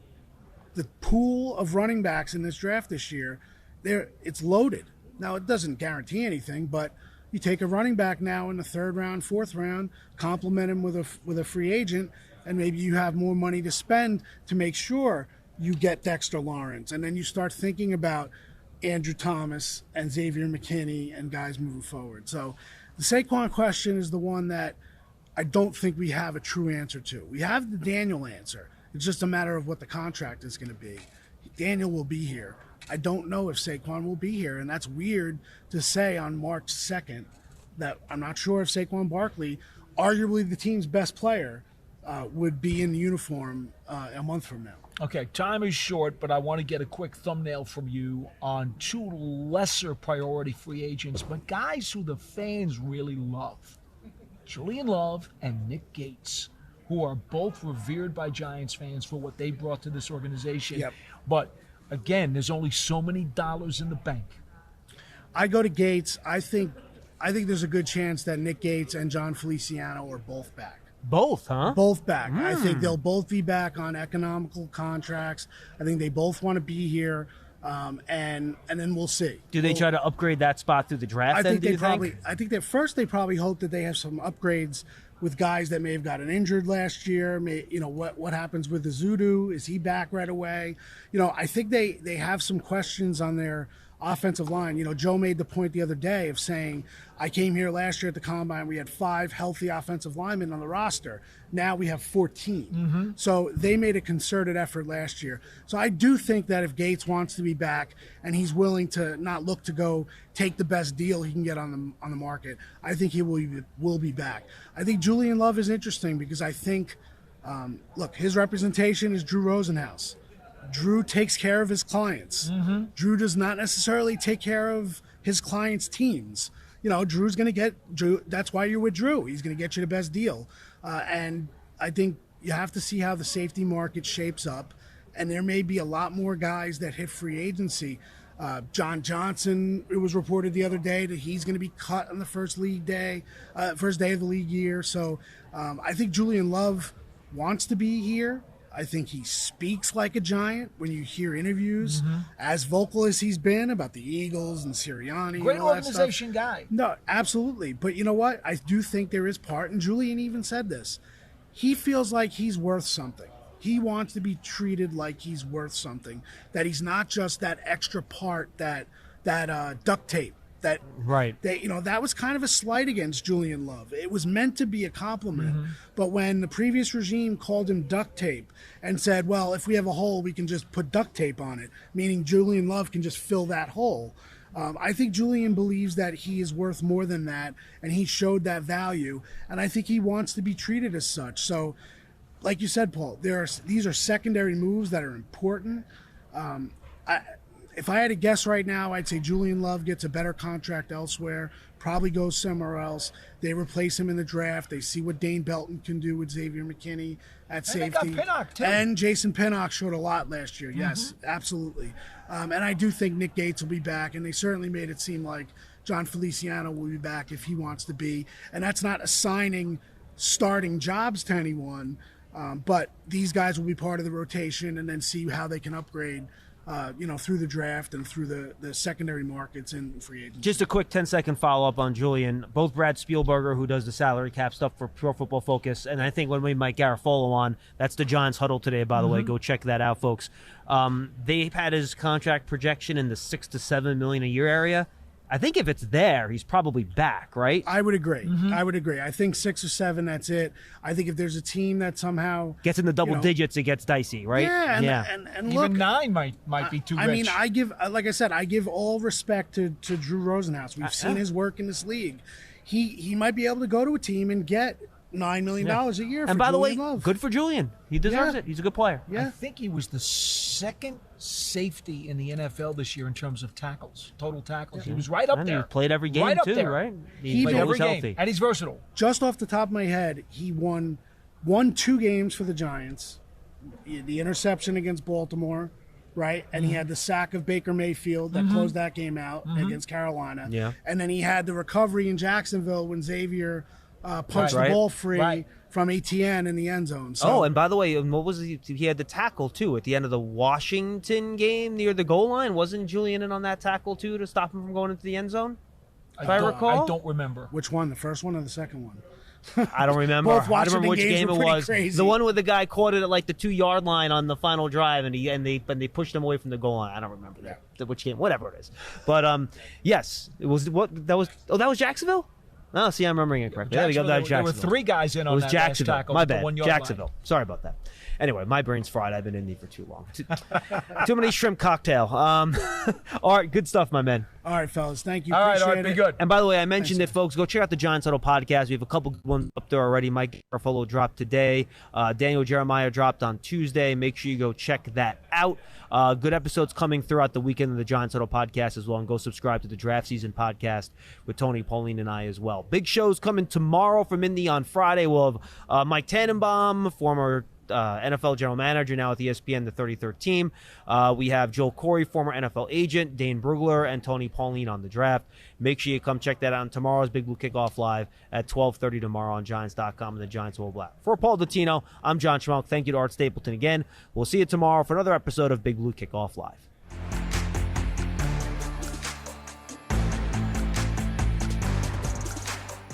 the pool of running backs in this draft this year, it's loaded. Now it doesn't guarantee anything, but you take a running back now in the 3rd round, 4th round, complement him with a free agent, and maybe you have more money to spend to make sure you get Dexter Lawrence, and then you start thinking about Andrew Thomas and Xavier McKinney and guys moving forward. So the Saquon question is the one that I don't think we have a true answer to. We have the Daniel answer. It's just a matter of what the contract is going to be. Daniel will be here. I don't know if Saquon will be here, and that's weird to say on March 2nd that I'm not sure if Saquon Barkley, arguably the team's best player, would be in the uniform a month from now. Okay, time is short, but I want to get a quick thumbnail from you on 2 lesser priority free agents, but guys who the fans really love. Julian Love and Nick Gates, who are both revered by Giants fans for what they brought to this organization. Yep. But, again, there's only so many dollars in the bank. I go to Gates. I think there's a good chance that Nick Gates and John Feliciano are both back. Both, huh? Both back. I think they'll both be back on economical contracts. I think they both want to be here. and then we'll see. Do they try to upgrade that spot through the draft? I think then, I think that first they probably hope that they have some upgrades with guys that may have gotten injured last year. What happens with the Zudu? Is he back right away? I think they have some questions on their offensive line. Joe made the point the other day of saying, I came here last year at the Combine, we had 5 healthy offensive linemen on the roster. Now we have 14. So they made a concerted effort last year. So I do think that if Gates wants to be back and he's willing to not look to go take the best deal he can get on the market, I think he will be back. I think Julian Love is interesting because I think, look, his representation is Drew Rosenhaus. Drew takes care of his clients. Drew does not necessarily take care of his clients' teams. Drew's going to get Drew. That's why you're with Drew. He's going to get you the best deal. And I think you have to see how the safety market shapes up. And there may be a lot more guys that hit free agency. John Johnson, it was reported the other day that he's going to be cut on the first day of the league year. So I think Julian Love wants to be here. I think he speaks like a Giant when you hear interviews, as vocal as he's been about the Eagles and Sirianni. Great and all organization that stuff. guy. No, absolutely. But you know what? I do think there is part, and Julian even said this. He feels like he's worth something. He wants to be treated like he's worth something, that he's not just that extra part, that duct tape. That was kind of a slight against Julian Love. It was meant to be a compliment, but when the previous regime called him duct tape and said, well, if we have a hole, we can just put duct tape on it, meaning Julian Love can just fill that hole. I think Julian believes that he is worth more than that, and he showed that value, and I think he wants to be treated as such. So, like you said, Paul, these are secondary moves that are important. If I had to guess right now, I'd say Julian Love gets a better contract elsewhere, probably goes somewhere else. They replace him in the draft. They see what Dane Belton can do with Xavier McKinney at safety. And they got Pinnock, too. And Jason Pinnock showed a lot last year. Yes, absolutely. And I do think Nick Gates will be back, and they certainly made it seem like John Feliciano will be back if he wants to be. And that's not assigning starting jobs to anyone, but these guys will be part of the rotation and then see how they can upgrade through the draft and through the secondary markets and free agency. Just a quick 10-second follow-up on Julian. Both Brad Spielberger, who does the salary cap stuff for Pro Football Focus, and I think when we Mike Garafolo on, that's the Giants Huddle today, by the way. Go check that out, folks. They've had his contract projection in the $6 to $7 million a year area. I think if it's there, he's probably back, right? I would agree. I think 6 or 7, that's it. I think if there's a team that somehow gets in the double digits, it gets dicey, right? Yeah, and look, even 9 might be too rich. I mean, I give all respect to Drew Rosenhaus. We've seen his work in this league. He might be able to go to a team and get $9 million a year. And by the way, Love. Good for Julian. He deserves it. He's a good player. Yeah. I think he was the second safety in the NFL this year in terms of tackles, total tackles. He was right up there. He played every game, right too, there. right? He played every healthy. game, and he's versatile. Just off the top of my head, he won 2 games for the Giants. The interception against Baltimore, right? And he had the sack of Baker Mayfield that closed that game out against Carolina. Yeah. And then he had the recovery in Jacksonville when Xavier punched the ball free from ATN in the end zone. So, and by the way, what was he had the tackle, too, at the end of the Washington game near the goal line. Wasn't Julian in on that tackle, too, to stop him from going into the end zone? I recall? I don't remember. which one, the first one or the second one? I don't remember. Both I don't remember Washington which games game were it pretty was. crazy. The one where the guy caught it at like the 2-yard line on the final drive, and they pushed him away from the goal line. I don't remember which game, whatever it is. But yes, it was that was Jacksonville. Oh, see, I'm remembering it correctly. There we go. That was There were Jacksonville. 3 guys in on It was that Jacksonville. last tackle. My at the bad. 1-yard Jacksonville. line. Sorry about that. Anyway, my brain's fried. I've been in there for too long. Too many shrimp cocktail. All right, good stuff, my man. All right, fellas. Thank you. All right, Appreciate be it. good. And by the way, I mentioned it, folks. Go check out the Giants Huddle podcast. We have a couple good ones up there already. Mike Garafolo dropped today. Daniel Jeremiah dropped on Tuesday. Make sure you go check that out. Good episodes coming throughout the weekend of the Giants Huddle podcast as well. And go subscribe to the Draft Season podcast with Tony, Pauline, and I as well. Big shows coming tomorrow from Indy on Friday. We'll have Mike Tannenbaum, former NFL general manager, now with ESPN, the 33rd team. We have Joel Corey, former NFL agent, Dane Brugler, and Tony Pauline on the draft. Make sure you come check that out on tomorrow's Big Blue Kickoff Live at 12:30 tomorrow on Giants.com and the Giants Mobile app. For Paul Dottino, I'm John Schmeelk. Thank you to Art Stapleton again. We'll see you tomorrow for another episode of Big Blue Kickoff Live.